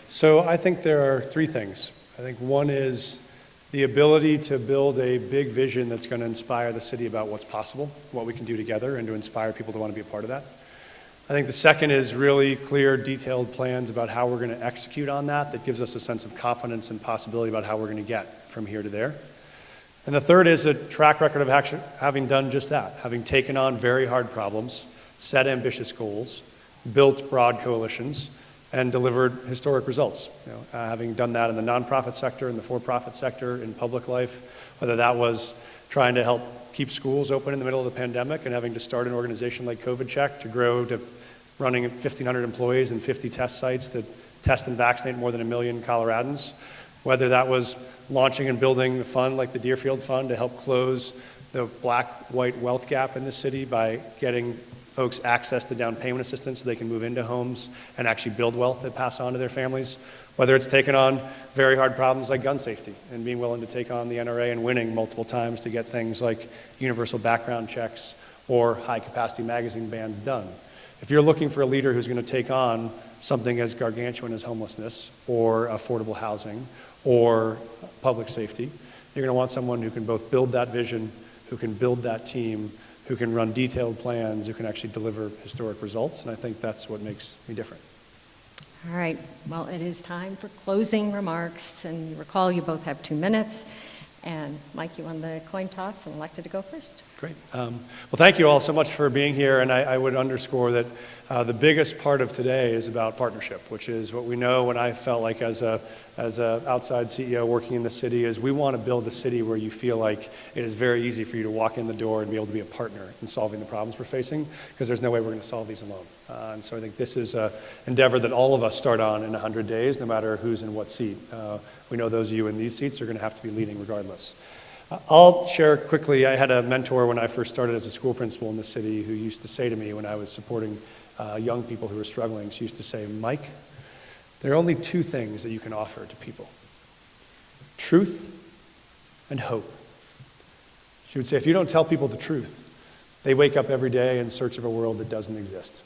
[SPEAKER 2] So I think there are three things. I think one is the ability to build a big vision that's going to inspire the city about what's possible, what we can do together, and to inspire people to want to be a part of that. I think the second is really clear, detailed plans about how we're going to execute on that gives us a sense of confidence and possibility about how we're going to get from here to there. And the third is a track record of actually having done just that, having taken on very hard problems, set ambitious goals, built broad coalitions, and delivered historic results. You know, having done that in the nonprofit sector, in the for-profit sector, in public life, whether that was trying to help keep schools open in the middle of the pandemic and having to start an organization like COVID Check to grow to running 1,500 employees and 50 test sites to test and vaccinate more than 1 million Coloradans, whether that was launching and building a fund like the Deerfield Fund to help close the black-white wealth gap in the city by getting folks access to down payment assistance so they can move into homes and actually build wealth that pass on to their families, whether it's taken on very hard problems like gun safety and being willing to take on the NRA and winning multiple times to get things like universal background checks or high-capacity magazine bans done. If you're looking for a leader who's going to take on something as gargantuan as homelessness or affordable housing or public safety, you're going to want someone who can both build that vision, who can build that team, who can run detailed plans, who can actually deliver historic results, and I think that's what makes me different.
[SPEAKER 1] All right, well, it is time for closing remarks, and you recall you both have 2 minutes. And Mike, you won the coin toss and elected to go first.
[SPEAKER 2] Great. Well, thank you all so much for being here, and I would underscore that the biggest part of today is about partnership, which is what we know when I felt like as a outside CEO working in the city is we want to build a city where you feel like it is very easy for you to walk in the door and be able to be a partner in solving the problems we're facing, because there's no way we're going to solve these alone. And so I think this is an endeavor that all of us start on in 100 days, no matter who's in what seat. We know those of you in these seats are going to have to be leading regardless. I'll share quickly, I had a mentor when I first started as a school principal in the city who used to say to me when I was supporting young people who were struggling, she used to say, Mike, there are only 2 things that you can offer to people: truth and hope. She would say, if you don't tell people the truth, they wake up every day in search of a world that doesn't exist.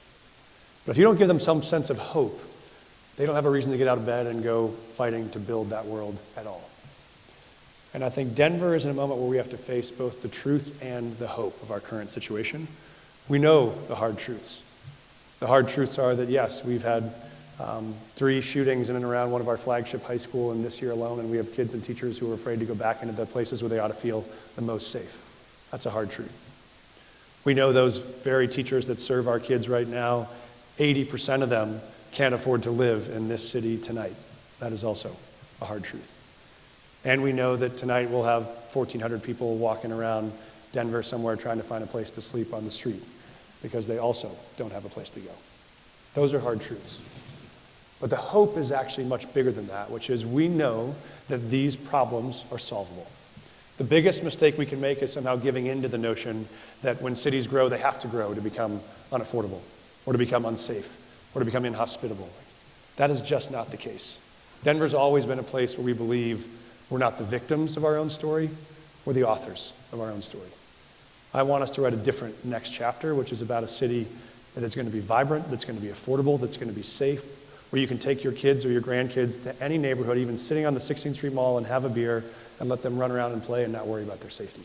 [SPEAKER 2] But if you don't give them some sense of hope, they don't have a reason to get out of bed and go fighting to build that world at all. And I think Denver is in a moment where we have to face both the truth and the hope of our current situation. We know the hard truths. The hard truths are that, yes, we've had 3 shootings in and around one of our flagship high school in this year alone, and we have kids and teachers who are afraid to go back into the places where they ought to feel the most safe. That's a hard truth. We know those very teachers that serve our kids right now, 80% of them can't afford to live in this city tonight. That is also a hard truth. And we know that tonight we'll have 1,400 people walking around Denver somewhere trying to find a place to sleep on the street because they also don't have a place to go. Those are hard truths. But the hope is actually much bigger than that, which is we know that these problems are solvable. The biggest mistake we can make is somehow giving in to the notion that when cities grow, they have to grow to become unaffordable or to become unsafe or to become inhospitable. That is just not the case. Denver's always been a place where we believe we're not the victims of our own story, we're the authors of our own story. I want us to write a different next chapter, which is about a city that's going to be vibrant, that's going to be affordable, that's going to be safe, where you can take your kids or your grandkids to any neighborhood, even sitting on the 16th Street Mall and have a beer and let them run around and play and not worry about their safety.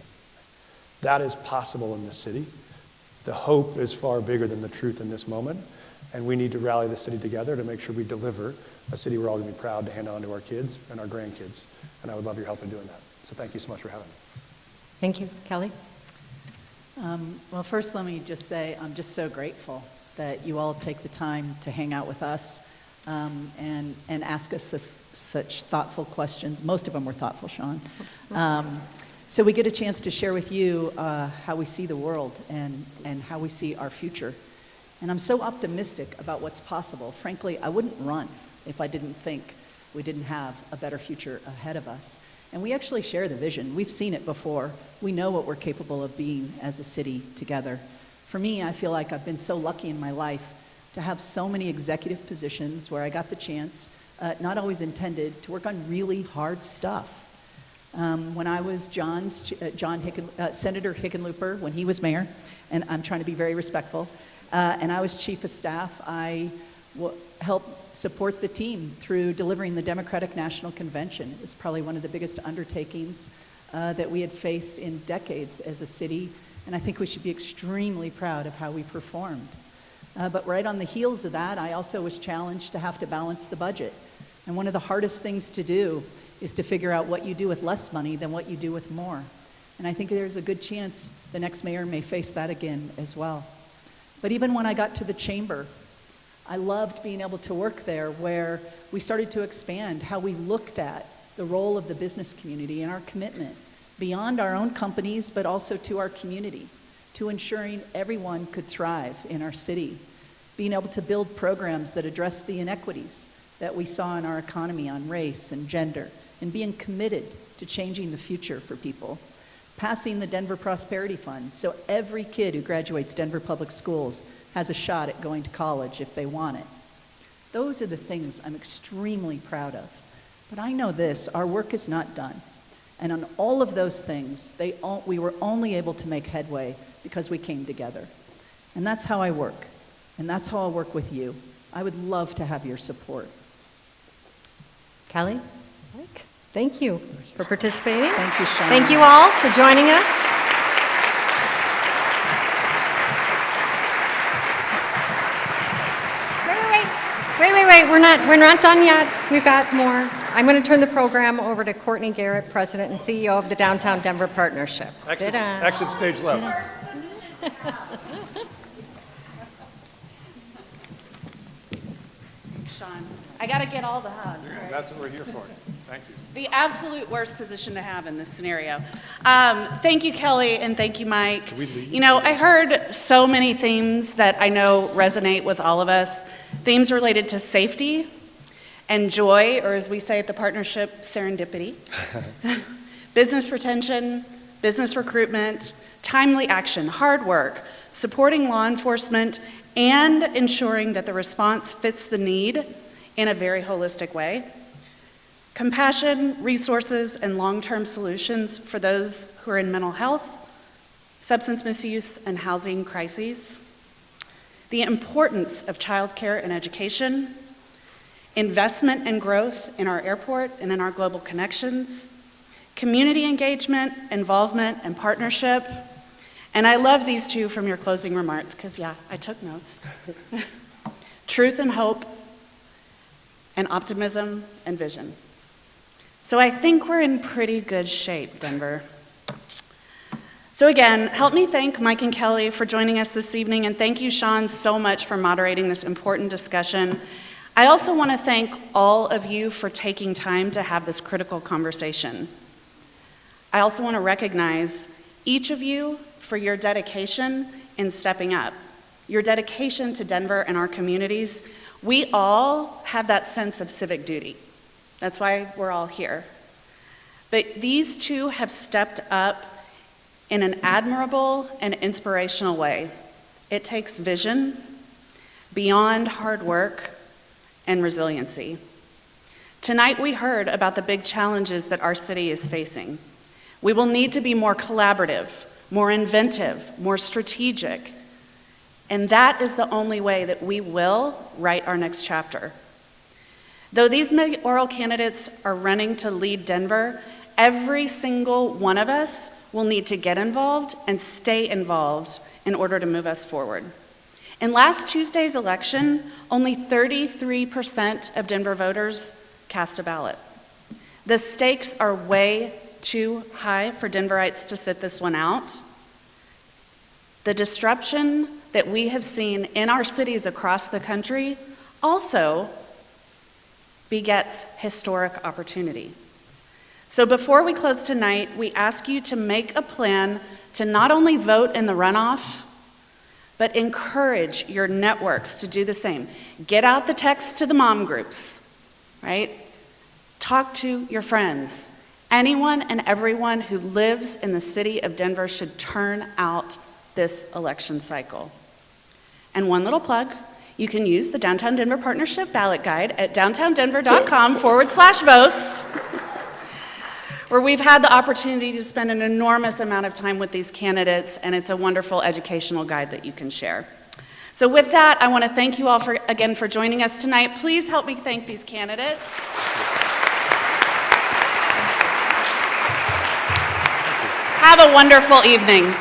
[SPEAKER 2] That is possible in this city. The hope is far bigger than the truth in this moment, and we need to rally the city together to make sure we deliver a city we're all going to be proud to hand on to our kids and our grandkids, and I would love your help in doing that. So thank you so much for having me.
[SPEAKER 1] Thank you. Kelly?
[SPEAKER 3] Well, first let me just say I'm just so grateful that you all take the time to hang out with us and ask us such thoughtful questions. Most of them were thoughtful, Sean. So we get a chance to share with you how we see the world and how we see our future. And I'm so optimistic about what's possible. Frankly, I wouldn't run if I didn't think we didn't have a better future ahead of us. And we actually share the vision. We've seen it before. We know what we're capable of being as a city together. For me, I feel like I've been so lucky in my life to have so many executive positions where I got the chance, not always intended, to work on really hard stuff. When I was Senator Hickenlooper, when he was mayor, and I'm trying to be very respectful, and I was chief of staff, I helped support the team through delivering the Democratic National Convention. It was probably one of the biggest undertakings that we had faced in decades as a city, and I think we should be extremely proud of how we performed. But right on the heels of that, I also was challenged to have to balance the budget. And one of the hardest things to do is to figure out what you do with less money than what you do with more. And I think there's a good chance the next mayor may face that again as well. But even when I got to the chamber, I loved being able to work there where we started to expand how we looked at the role of the business community and our commitment beyond our own companies, but also to our community, to ensuring everyone could thrive in our city, being able to build programs that address the inequities that we saw in our economy on race and gender, and being committed to changing the future for people, passing the Denver Prosperity Fund so every kid who graduates Denver Public Schools has a shot at going to college if they want it. Those are the things I'm extremely proud of. But I know this, our work is not done. And on all of those things, we were only able to make headway because we came together. And that's how I work. And that's how I'll work with you. I would love to have your support.
[SPEAKER 1] Kelly, Mike, thank you for participating.
[SPEAKER 3] Thank you, Sean.
[SPEAKER 1] Thank you all for joining us. Wait. We're not done yet. We've got more. I'm going to turn the program over to Courtney Garrett, President and CEO of the Downtown Denver Partnership. Sit down.
[SPEAKER 2] Exit stage left.
[SPEAKER 4] Sean, I got to get all the hugs. Right?
[SPEAKER 2] That's what we're here for. Thank you.
[SPEAKER 4] The absolute worst position to have in this scenario. Thank you, Kelly, and thank you, Mike.
[SPEAKER 2] Can we leave?
[SPEAKER 4] You know, I heard so many themes that I know resonate with all of us. Themes related to safety and joy, or as we say at the partnership, serendipity. Business retention, business recruitment, timely action, hard work, supporting law enforcement, and ensuring that the response fits the need in a very holistic way. Compassion, resources, and long-term solutions for those who are in mental health, substance misuse, and housing crises. The importance of childcare and education, investment and growth in our airport and in our global connections, community engagement, involvement, and partnership. And I love these two from your closing remarks, because yeah, I took notes. Truth and hope, and optimism and vision. So I think we're in pretty good shape, Denver. So again, help me thank Mike and Kelly for joining us this evening, and thank you, Sean, so much for moderating this important discussion. I also want to thank all of you for taking time to have this critical conversation. I also want to recognize each of you for your dedication in stepping up, your dedication to Denver and our communities. We all have that sense of civic duty. That's why we're all here. But these two have stepped up in an admirable and inspirational way. It takes vision beyond hard work and resiliency. Tonight we heard about the big challenges that our city is facing. We will need to be more collaborative, more inventive, more strategic. And that is the only way that we will write our next chapter. Though these mayoral candidates are running to lead Denver, every single one of us will need to get involved and stay involved in order to move us forward. In last Tuesday's election, only 33% of Denver voters cast a ballot. The stakes are way too high for Denverites to sit this one out. The disruption that we have seen in our cities across the country also begets historic opportunity. So before we close tonight, we ask you to make a plan to not only vote in the runoff, but encourage your networks to do the same. Get out the text to the mom groups, right? Talk to your friends. Anyone and everyone who lives in the city of Denver should turn out this election cycle. And one little plug, you can use the Downtown Denver Partnership Ballot Guide at downtowndenver.com/votes, where we've had the opportunity to spend an enormous amount of time with these candidates, and it's a wonderful educational guide that you can share. So with that, I want to thank you all again for joining us tonight. Please help me thank these candidates. Have a wonderful evening.